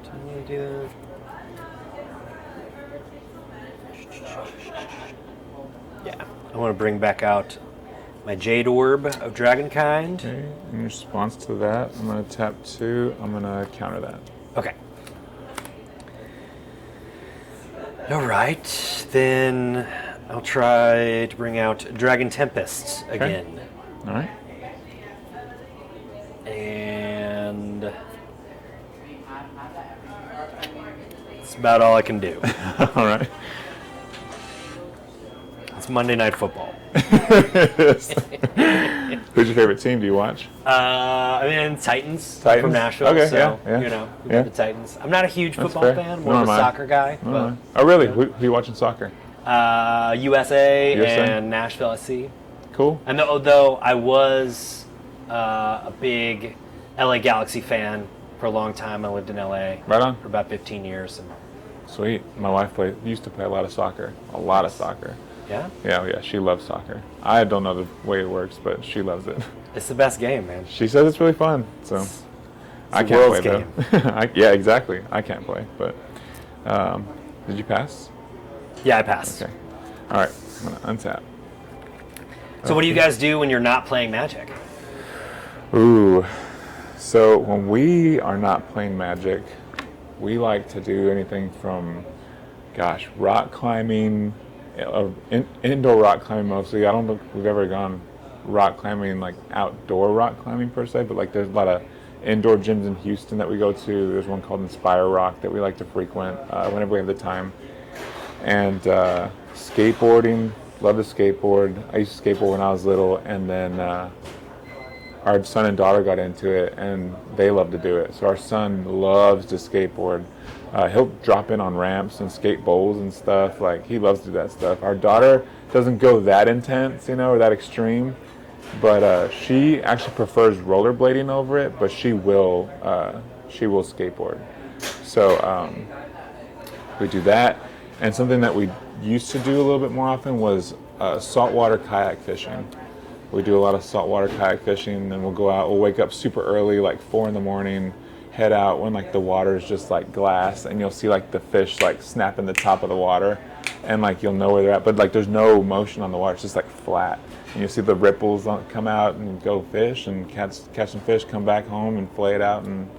Do I want to do that? Yeah. I want to bring back out my Jade Orb of Dragonkind. Okay. In response to that, I'm going to tap 2. I'm going to counter that. Okay. All right. Then I'll try to bring out Dragon Tempest again. All right. And that's about all I can do. All right. It's Monday Night Football. Who's your favorite team? Do you watch? I mean, Titans Titans? from Nashville. Okay, so, yeah. you know, Yeah. the Titans. I'm not a huge That's football fair. fan, more Nor of a am I. soccer guy. But, Oh, really? Who are you watching soccer? USA USA? and Nashville SC. Cool. And although I was a big LA Galaxy fan for a long time, I lived in LA Right on. for about 15 years. And Sweet. My wife used to play a lot of soccer. A lot of soccer. yeah, Yeah, she loves soccer. I don't know the way it works, but she loves it. it's the best game, man. She says it's really fun, so I the can't play world's though. Yeah, exactly. I can't play, but did you pass? Yeah, I passed. Okay. All right. I'm gonna untap. So what do you guys do when you're not playing Magic? Ooh. So when we are not playing Magic, we like to do anything from, rock climbing, indoor rock climbing mostly. I don't know if we've ever gone rock climbing, like outdoor rock climbing per se, but like there's a lot of indoor gyms in Houston that we go to. There's one called Inspire Rock that we like to frequent whenever we have the time. And skateboarding, love to skateboard. I used to skateboard when I was little, and then our son and daughter got into it, and they love to do it. So our son loves to skateboard. He'll drop in on ramps and skate bowls and stuff. Like, he loves to do that stuff. Our daughter doesn't go that intense, or that extreme, but she actually prefers rollerblading over it, but she will skateboard. So we do that. And something that we used to do a little bit more often was saltwater kayak fishing. We do a lot of saltwater kayak fishing, and then we'll go out, we'll wake up super early, like 4 in the morning, head out when like the water is just like glass, and you'll see like the fish like snap in the top of the water, and like you'll know where they're at, but like there's no motion on the water. It's just like flat, and you'll see the ripples come out and go fish and catch some fish, come back home and fillet it out, and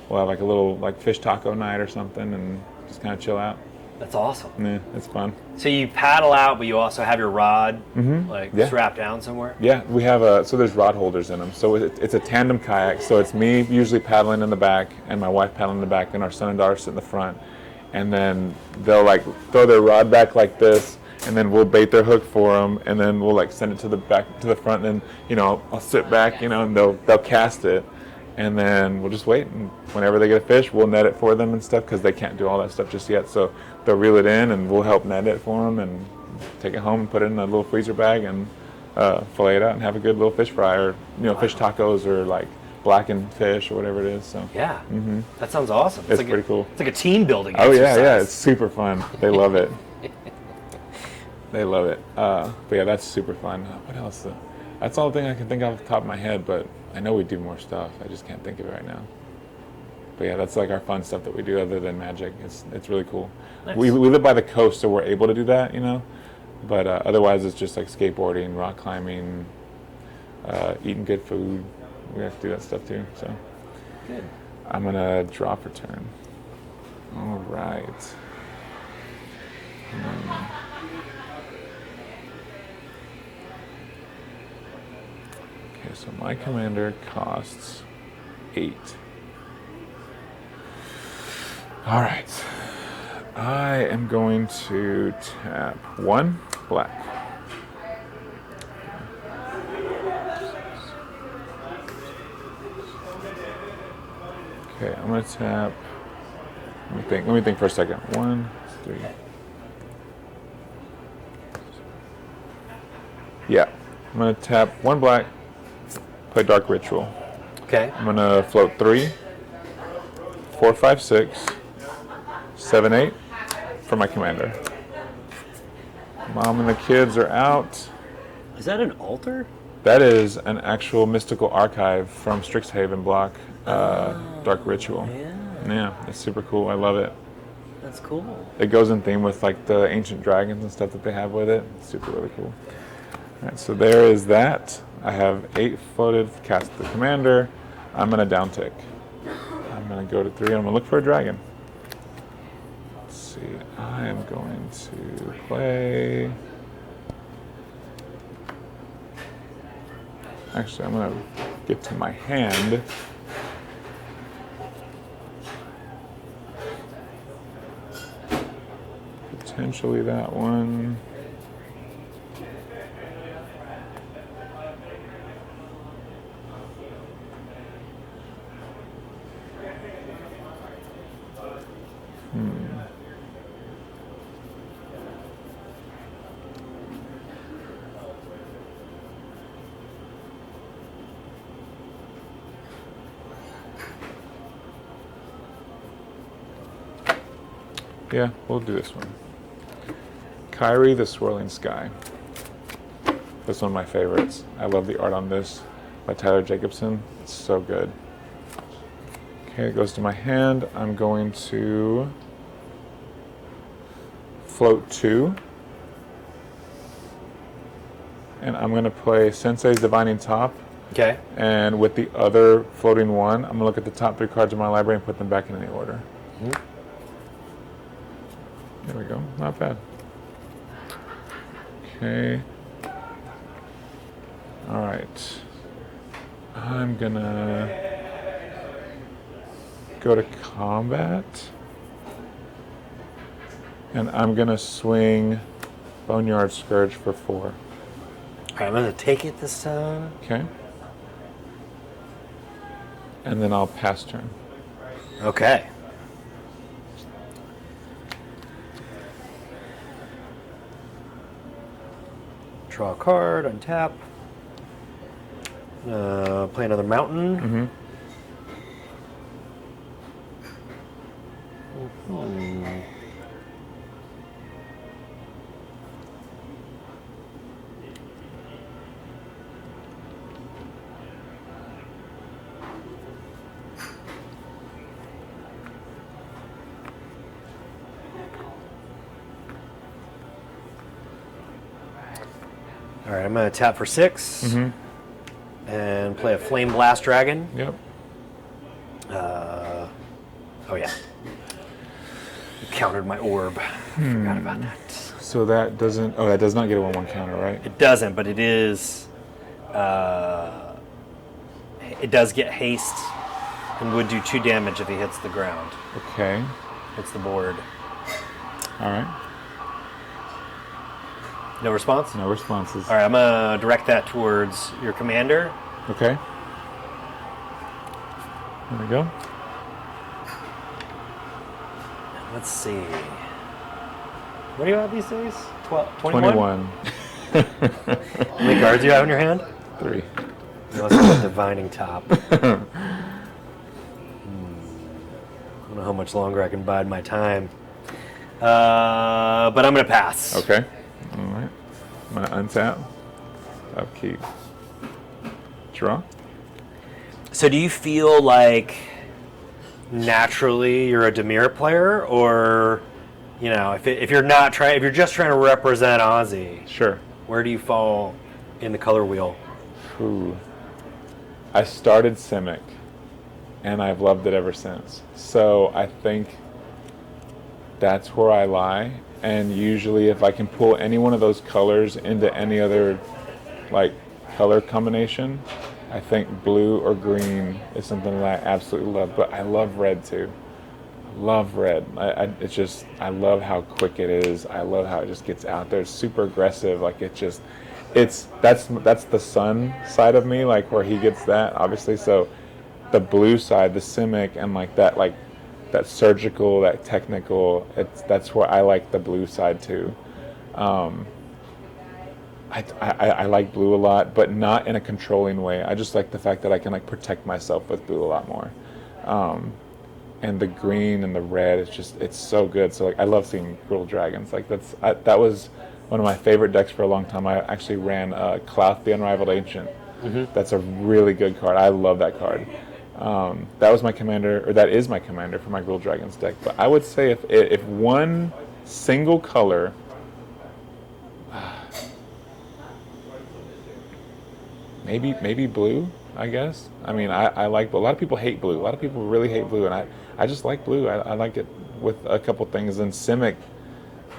we'll have like a little like fish taco night or something, and just kind of chill out. That's awesome. Yeah, it's fun. So you paddle out, but you also have your rod like Yeah. strapped down somewhere? Yeah, we have so there's rod holders in them. So it's a tandem kayak. So it's me usually paddling in the back and my wife paddling in the back, and our son and daughter sit in the front. And then they'll like throw their rod back like this, and then we'll bait their hook for them, and then we'll like send it to the back to the front, and then I'll sit back, and they'll cast it. And then we'll just wait, and whenever they get a fish, we'll net it for them and stuff, because they can't do all that stuff just yet. So they'll reel it in, and we'll help net it for them, and take it home and put it in a little freezer bag, and fillet it out and have a good little fish fry, or fish tacos, or like blackened fish, or whatever it is. So yeah, that sounds awesome. it's like pretty cool. It's like a team building. Oh exercise. yeah, it's super fun. They love it. They love it. But yeah, that's super fun. What else? That's all the thing I can think of off the top of my head, but I know we do more stuff. I just can't think of it right now. But yeah, that's like our fun stuff that we do other than magic. It's really cool. Nice. We live by the coast, so we're able to do that, But otherwise, it's just like skateboarding, rock climbing, eating good food. We have to do that stuff too. So Good. I'm gonna draw for turn. All right. Okay, so my commander costs 8. All right. I am going to tap 1 black. Okay, I'm going to tap. Let me think for a second. 1, 3. Yeah, I'm going to tap 1 black, play Dark Ritual. Okay. I'm going to float 3, 4, 5, 6, 7, 8 for my commander. Mom and the kids are out. Is that an altar? That is an actual mystical archive from Strixhaven block, Dark Ritual. Yeah, it's super cool. I love it. That's cool. It goes in theme with like the ancient dragons and stuff that they have with it. It's super really cool. All right, so there is that. I have 8 floated, cast the commander. I'm going to down tick. I'm going to go to 3, and I'm going to look for a dragon. Let's see. I am going to play... Actually, I'm going to get to my hand. Potentially that one. Yeah, we'll do this one. Kyrie, the Swirling Sky. That's one of my favorites. I love the art on this by Tyler Jacobson. It's so good. Okay, it goes to my hand. I'm going to float 2. And I'm going to play Sensei's Divining Top. Okay. And with the other floating 1, I'm going to look at the top 3 cards of my library and put them back in any order. There we go. Not bad. Okay. All right. I'm gonna go to combat, and I'm gonna swing Boneyard Scourge for 4. All right, I'm gonna take it this time. Okay. And then I'll pass turn. Okay. Draw a card, untap. Play another mountain. All right, I'm going to tap for 6 and play a Flame Blast Dragon. Yep. Oh, yeah. You countered my orb. Forgot about that. So that doesn't. Oh, that does not get a 1/1 counter, right? It doesn't, but it is. It does get haste and would do 2 damage if he hits the ground. Okay. Hits the board. All right. No response? No responses. All right, I'm going to direct that towards your commander. Okay. There we go. Let's see. What do you have these days? 21? 21. How many cards do you have in your hand? 3. Let's go Divining Top. I don't know how much longer I can bide my time. But I'm going to pass. Okay. All right. I'm going to untap. Upkeep. Draw. So do you feel like naturally you're a Dimir player, or if you're just trying to represent Ozzie, Sure. where do you fall in the color wheel? Ooh. I started Simic, and I've loved it ever since. So I think that's where I lie. And usually if I can pull any one of those colors into any other color combination, I think blue or green is something that I absolutely love. But I love red too. I love red. I love how quick it is. I love how it just gets out there. It's super aggressive. That's the sun side of me, where he gets that, obviously. So the blue side, the Simic, and that surgical, that technical, that's where I like the blue side too. I like blue a lot, but not in a controlling way. I just like the fact that I can protect myself with blue a lot more. And the green and the red, it's so good. So I love seeing Gruul Dragons. That was one of my favorite decks for a long time. I actually ran Clouth the Unrivaled Ancient. That's a really good card. I love that card. That was my commander, or that is my commander for my Gruul Dragons deck. But I would say if one single color, maybe blue, I guess. I mean, I like, but a lot of people hate blue. A lot of people really hate blue, and I just like blue. I like it with a couple things. And Simic,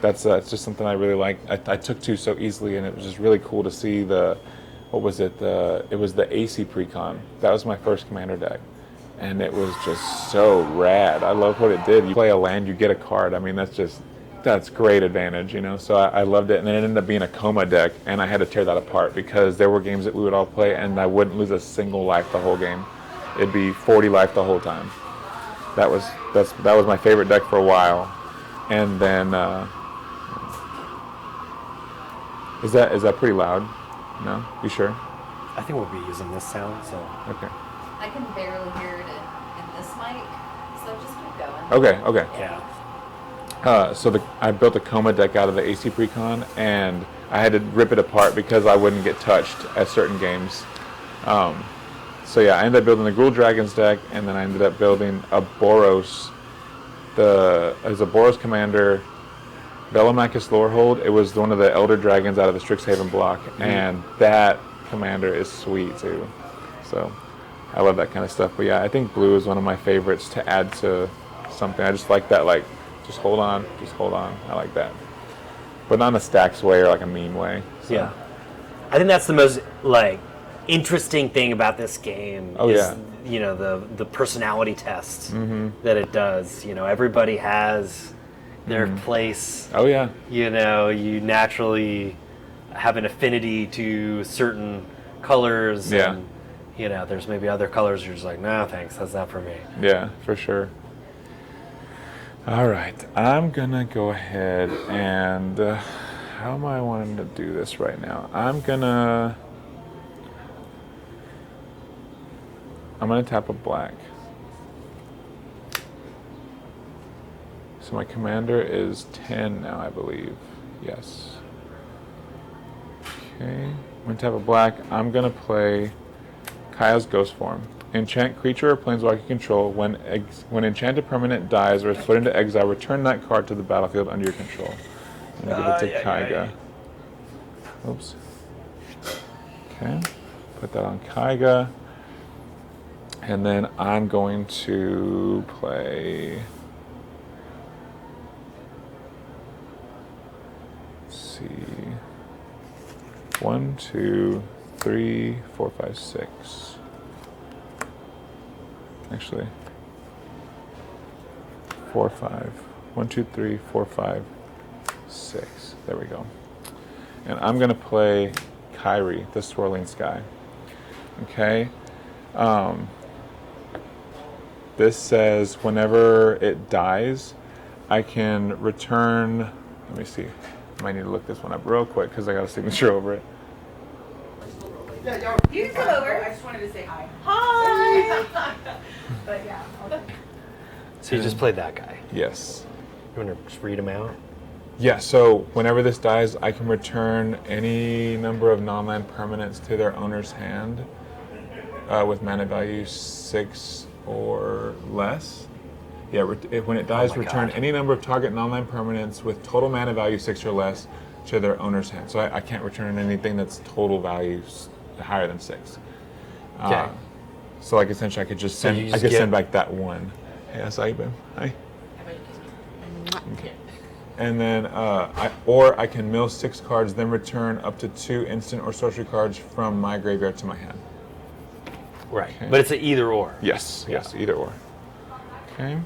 it's just something I really like. I took to so easily, and it was just really cool to see it was the AC Precon. That was my first commander deck, and it was just so rad. I love what it did. You play a land, you get a card. I mean, that's great advantage, So I loved it, and then it ended up being a coma deck, and I had to tear that apart because there were games that we would all play, and I wouldn't lose a single life the whole game. It'd be 40 life the whole time. That was my favorite deck for a while, and then is that pretty loud? No, you sure? I think we'll be using this sound, so. Okay. I can barely hear it in this mic, so just keep going. Okay. Yeah. So I built a coma deck out of the AC Precon, and I had to rip it apart because I wouldn't get touched at certain games. So yeah, I ended up building the Gruul Dragons deck, and then I ended up building a Boros. As a Boros commander, Velomachus Lorehold. It was one of the Elder Dragons out of the Strixhaven block, and that commander is sweet too. So I love that kind of stuff. But yeah, I think blue is one of my favorites to add to something. I just like that, just hold on. I like that. But not in a stacks way or a meme way. So. Yeah. I think that's the most interesting thing about this game. Oh, is, yeah. The personality test that it does. Everybody has their place. Oh yeah. You naturally have an affinity to certain colors. Yeah. And, there's maybe other colors you're just like, no, thanks, that's not for me. Yeah, for sure. All right, I'm gonna go ahead and how am I wanting to do this right now? I'm gonna tap a black. So my commander is 10 now, I believe. Yes. Okay, I'm gonna tap a black. I'm gonna play Kaya's Ghost Form. Enchant creature or planeswalker control. When enchanted permanent dies or is put into exile, return that card to the battlefield under your control. I'm gonna give it to Kaiga. Oops. Okay, put that on Kaiga. And then I'm going to play. Let's see. 1, 2, 3, 4, 5, 6. Actually, 4, 5. 1, 2, 3, 4, 5, 6. There we go. And I'm going to play Kyrie, the Swirling Sky. Okay. This says whenever it dies, I can return. Let me see. I might need to look this one up real quick because I got a signature over it. You can come over. I just wanted to say hi. Hi. But yeah. Okay. So you just played that guy. Yes. You want to just read him out? Yeah, so whenever this dies, I can return any number of non-land permanents to their owner's hand with mana value 6 or less. Yeah, when it dies, return any number of target non-land permanents with total mana value 6 or less to their owner's hand. So I can't return anything that's total value higher than 6. Okay. So like essentially, I could just So send. you I just could get- send back that one. Hey, that's how you been? Hi. Okay. And then I can mill 6 cards, then return up to 2 instant or sorcery cards from my graveyard to my hand. Right. Okay. But it's an either or. Yes, yes, either or. Okay.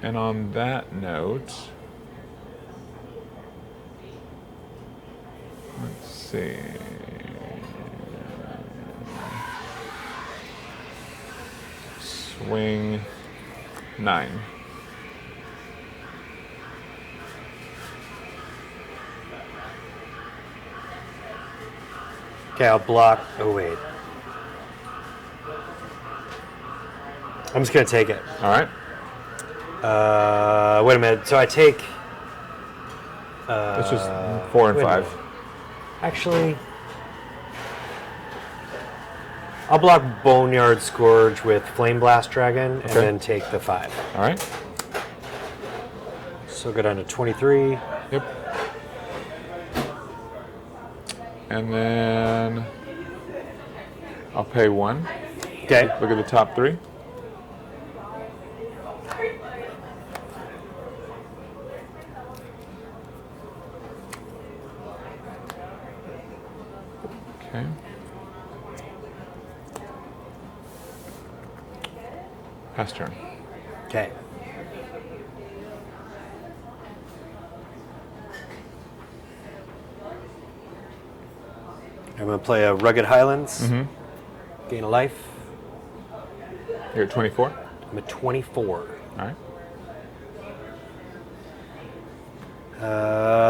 And on that note, let's see. Swing 9. Okay, I'll block. Oh, wait. I'm just going to take it. All right. Wait a minute. So I take. That's just 4 and wait a 5. minute. Actually, I'll block Boneyard Scourge with Flame Blast Dragon and Okay. then take the 5. All right. So go down to 23. Yep. And then I'll pay 1. Okay. Look at the top 3. Okay. Pass turn. Okay. I'm going to play a Rugged Highlands. Gain a life. You're at 24. I'm at 24. All right.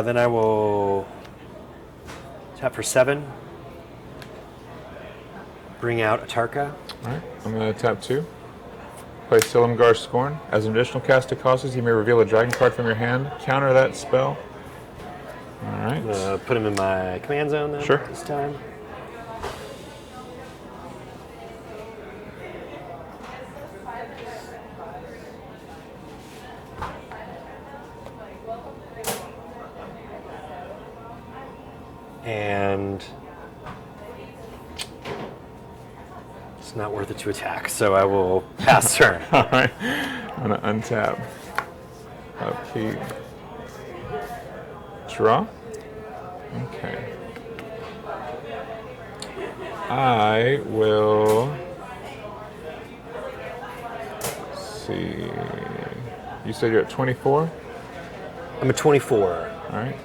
Then I will tap for 7. Bring out Atarka. All right. I'm going to tap 2. Play Silumgar's Scorn. As an additional cast it costs, you may reveal a dragon card from your hand. Counter that spell. All right. Put him in my command zone then. Sure. This time. And it's not worth it to attack, so I will pass turn. All right. I'm going to untap. Upkeep. Draw. Okay. I will. Let's see. You said you're at 24? I'm at 24. All right.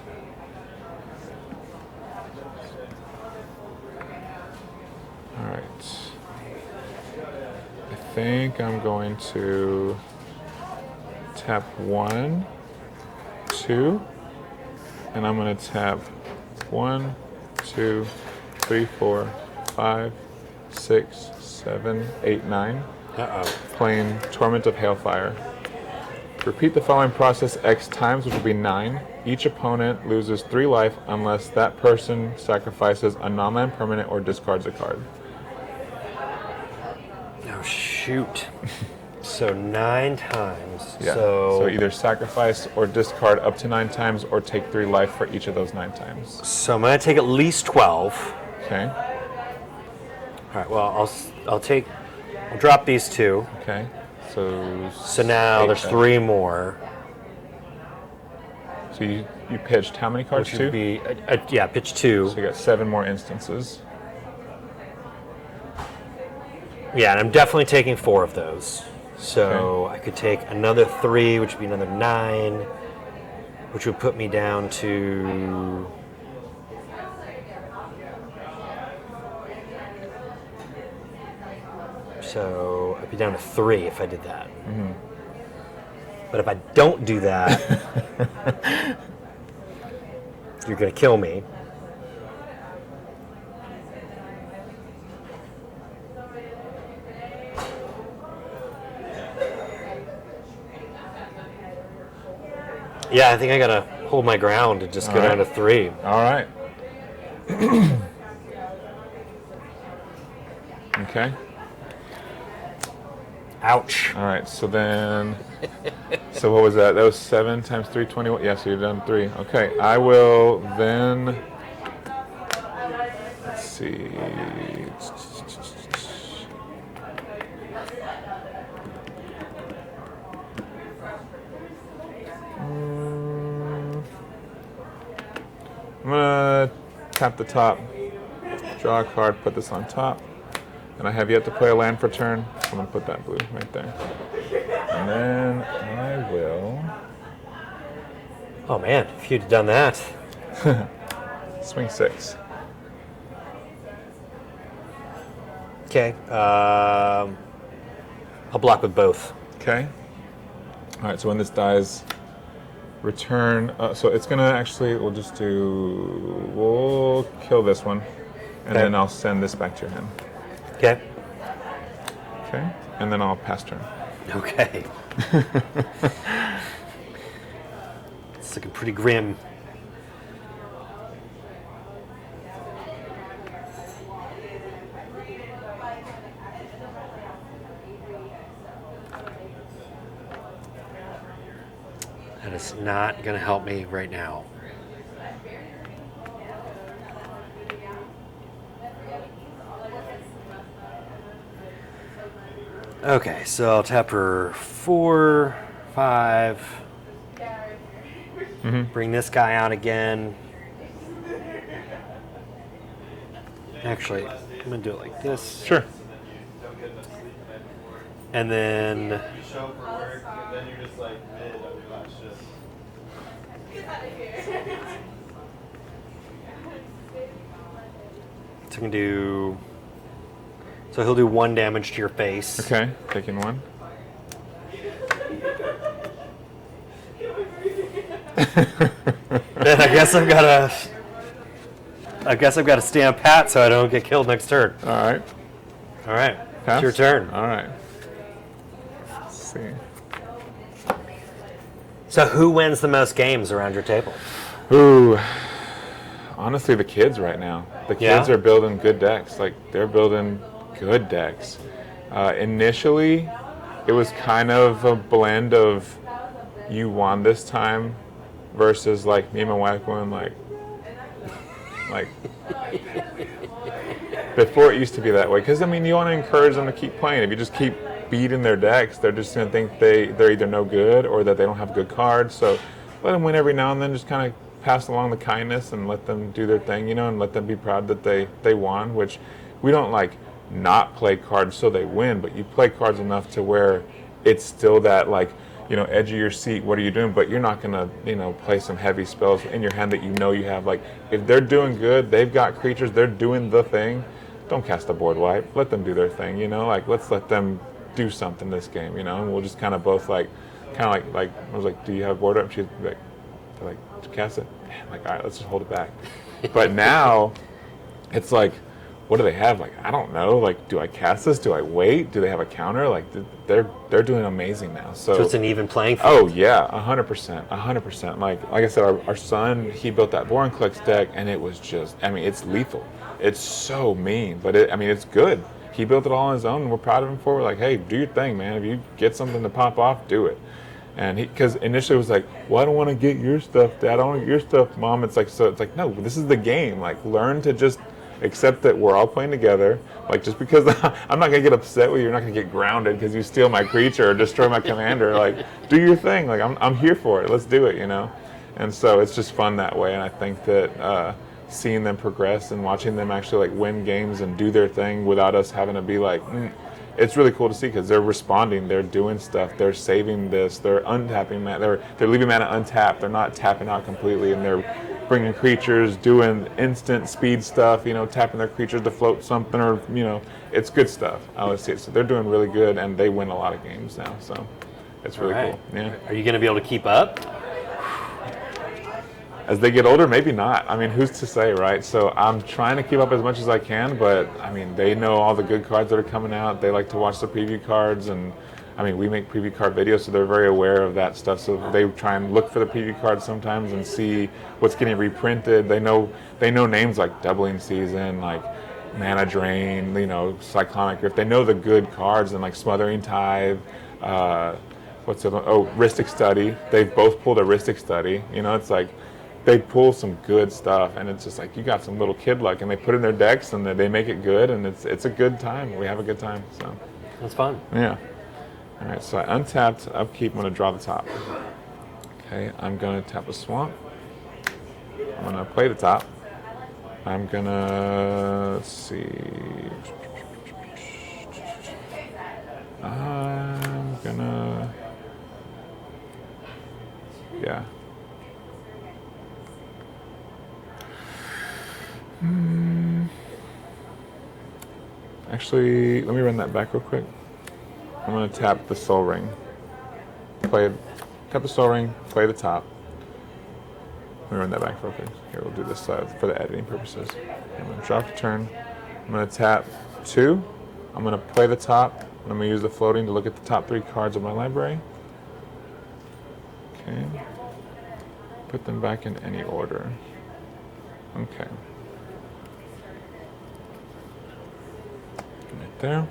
All right. I think I'm going to tap 1, 2, and I'm going to tap 1, 2, 3, 4, 5, 6, 7, 8, 9. Uh-oh. Playing Torment of Hailfire. Repeat the following process X times, which will be 9. Each opponent loses 3 life unless that person sacrifices a non-land permanent or discards a card. Oh, shoot. So 9 times. Yeah. So either sacrifice or discard up to 9 times or take 3 life for each of those 9 times. So I'm going to take at least 12. Okay. All right. Well, I'll drop these 2. Okay. So now 8 there's decks. 3 more. So you pitched how many cards? Which would 2? be pitch 2. So you got 7 more instances. Yeah, and I'm definitely taking 4 of those. So I could take another 3, which would be another 9, which would put me down to. So I'd be down to 3 if I did that. Mm-hmm. But if I don't do that, you're going to kill me. Yeah, I think I got to hold my ground and just go down to 3. All right. Okay. Ouch. All right. So then, so what was that? That was 7 times 3, 21. Yeah, so you've done 3. Okay. I will then. Let's see. I'm gonna tap the top, draw a card, put this on top, and I have yet to play a land for turn. So I'm gonna put that blue right there, and then I will Oh man, if you'd done that. swing 6. Okay. I'll block with both. Okay. All right. So when this dies, return. So it's gonna actually. We'll kill this one, and Okay. then I'll send this back to your hand. Okay. Okay. And then I'll pass turn. Okay. It's looking pretty grim. That is not going to help me right now. Okay, so I'll tap her 4, 5. Bring this guy out again. Actually, I'm going to do it like this. Sure. And then Show for work, and then you're just like mid on your last shift. so I can do. So he'll do 1 damage to your face. Okay. Taking 1. Then I guess I've got to stand pat so I don't get killed next turn. All right. All right, Pass? it's your turn. All right. Let's see. So who wins the most games around your table? Ooh. Honestly, the kids right now. The kids Yeah? are building good decks. Like, they're building good decks. Initially, it was kind of a blend of you won this time versus, like, me and my wife going, like, before it used to be that way. Because, I mean, you want to encourage them to keep playing. If you just keep beating their decks, they're just going to think they're either no good or that they don't have good cards. So let them win every now and then. Just kind of pass along the kindness and let them do their thing, and let them be proud that they won, which we don't, like, not play cards so they win, but you play cards enough to where it's still that, like, edge of your seat, what are you doing? But you're not going to, play some heavy spells in your hand that you have. Like, if they're doing good, they've got creatures, they're doing the thing, don't cast a board wipe. Let them do their thing, Like, let's let them do something this game, And we'll just kind of both, like, I was like, do you have a board wipe? She's like, did you cast it? I'm like, all right, let's just hold it back. But now, it's like, what do they have? Like, I don't know. Like, do I cast this? Do I wait? Do they have a counter? Like, they're doing amazing now. So it's an even playing field. Oh yeah, 100%. Like I said, our son, he built that Vorinclex deck, and it was just, it's lethal. It's so mean, but it's good. He built it all on his own, and we're proud of him for it. We're like, hey, do your thing, man. If you get something to pop off, do it. And because initially it was like, well, I don't want to get your stuff, Dad. I don't want your stuff, Mom. It's like, no, this is the game. Like, learn to just except that we're all playing together. Like, just because I'm not gonna get upset with you, you're not gonna get grounded because you steal my creature or destroy my commander. Like, do your thing. Like, I'm here for it. Let's do it. And so it's just fun that way. And I think that seeing them progress and watching them actually like win games and do their thing without us having to be like. It's really cool to see because they're responding, they're doing stuff, they're saving this, they're untapping mana, they're leaving mana untapped, they're not tapping out completely, and they're bringing creatures, doing instant speed stuff, tapping their creatures to float something, or it's good stuff. I always see it. So they're doing really good, and they win a lot of games now. So it's really cool. Yeah. Are you going to be able to keep up? As they get older, maybe not. I mean, who's to say, right? So I'm trying to keep up as much as I can, but I mean, they know all the good cards that are coming out. They like to watch the preview cards, and I mean, we make preview card videos, so they're very aware of that stuff. So they try and look for the preview cards sometimes and see what's getting reprinted. They know names like Doubling Season, like Mana Drain, Cyclonic Rift. They know the good cards, and like Smothering Tithe. What's the other one? Oh, Rhystic Study. They've both pulled a Rhystic Study. It's like. They pull some good stuff, and it's just like you got some little kid luck, and they put it in their decks, and they make it good, and it's a good time. We have a good time, so that's fun. Yeah. All right, so I untapped upkeep. I'm going to draw the top. Okay, I'm going to tap a swamp. I'm going to play the top. I'm going to let's see. I'm gonna yeah. Actually, let me run that back real quick. I'm going to tap the Soul Ring. Tap the Soul Ring, play the top. Let me run that back real quick. Here, we'll do this for the editing purposes. I'm going to drop the turn. I'm going to tap 2. I'm going to play the top. I'm going to use the floating to look at the top 3 cards of my library. Okay. Put them back in any order. Okay. Right there.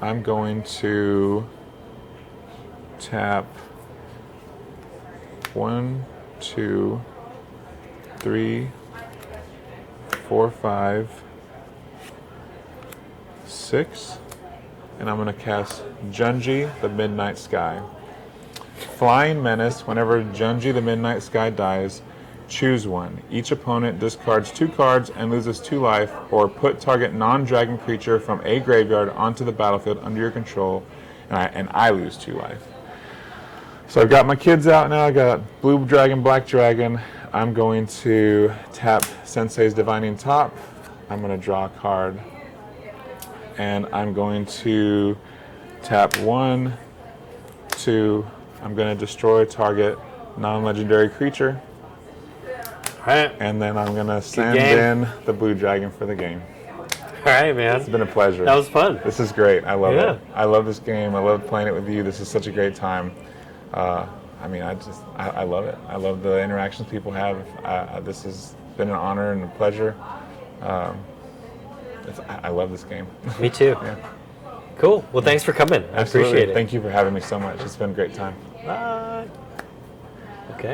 I'm going to tap 1, 2, 3, 4, 5, 6, and I'm going to cast Junji, the Midnight Sky. Flying Menace, whenever Junji, the Midnight Sky dies, choose one. Each opponent discards 2 cards and loses 2 life, or put target non-dragon creature from a graveyard onto the battlefield under your control, and I lose 2 life. So I've got my kids out now. I got blue dragon, black dragon. I'm going to tap Sensei's Divining Top. I'm going to draw a card. And I'm going to tap 1, 2. I'm going to destroy target non-legendary creature. All right. And then I'm going to send in the blue dragon for the game. All right, man. It's been a pleasure. That was fun. This is great. I love Yeah. it. I love this game. I love playing it with you. This is such a great time. I mean, I love it. I love the interactions people have. This has been an honor and a pleasure. I love this game. Me too. Yeah. Cool. Well, thanks for coming. I Absolutely. appreciate it. Thank you for having me so much. It's been a great time. Bye. Okay.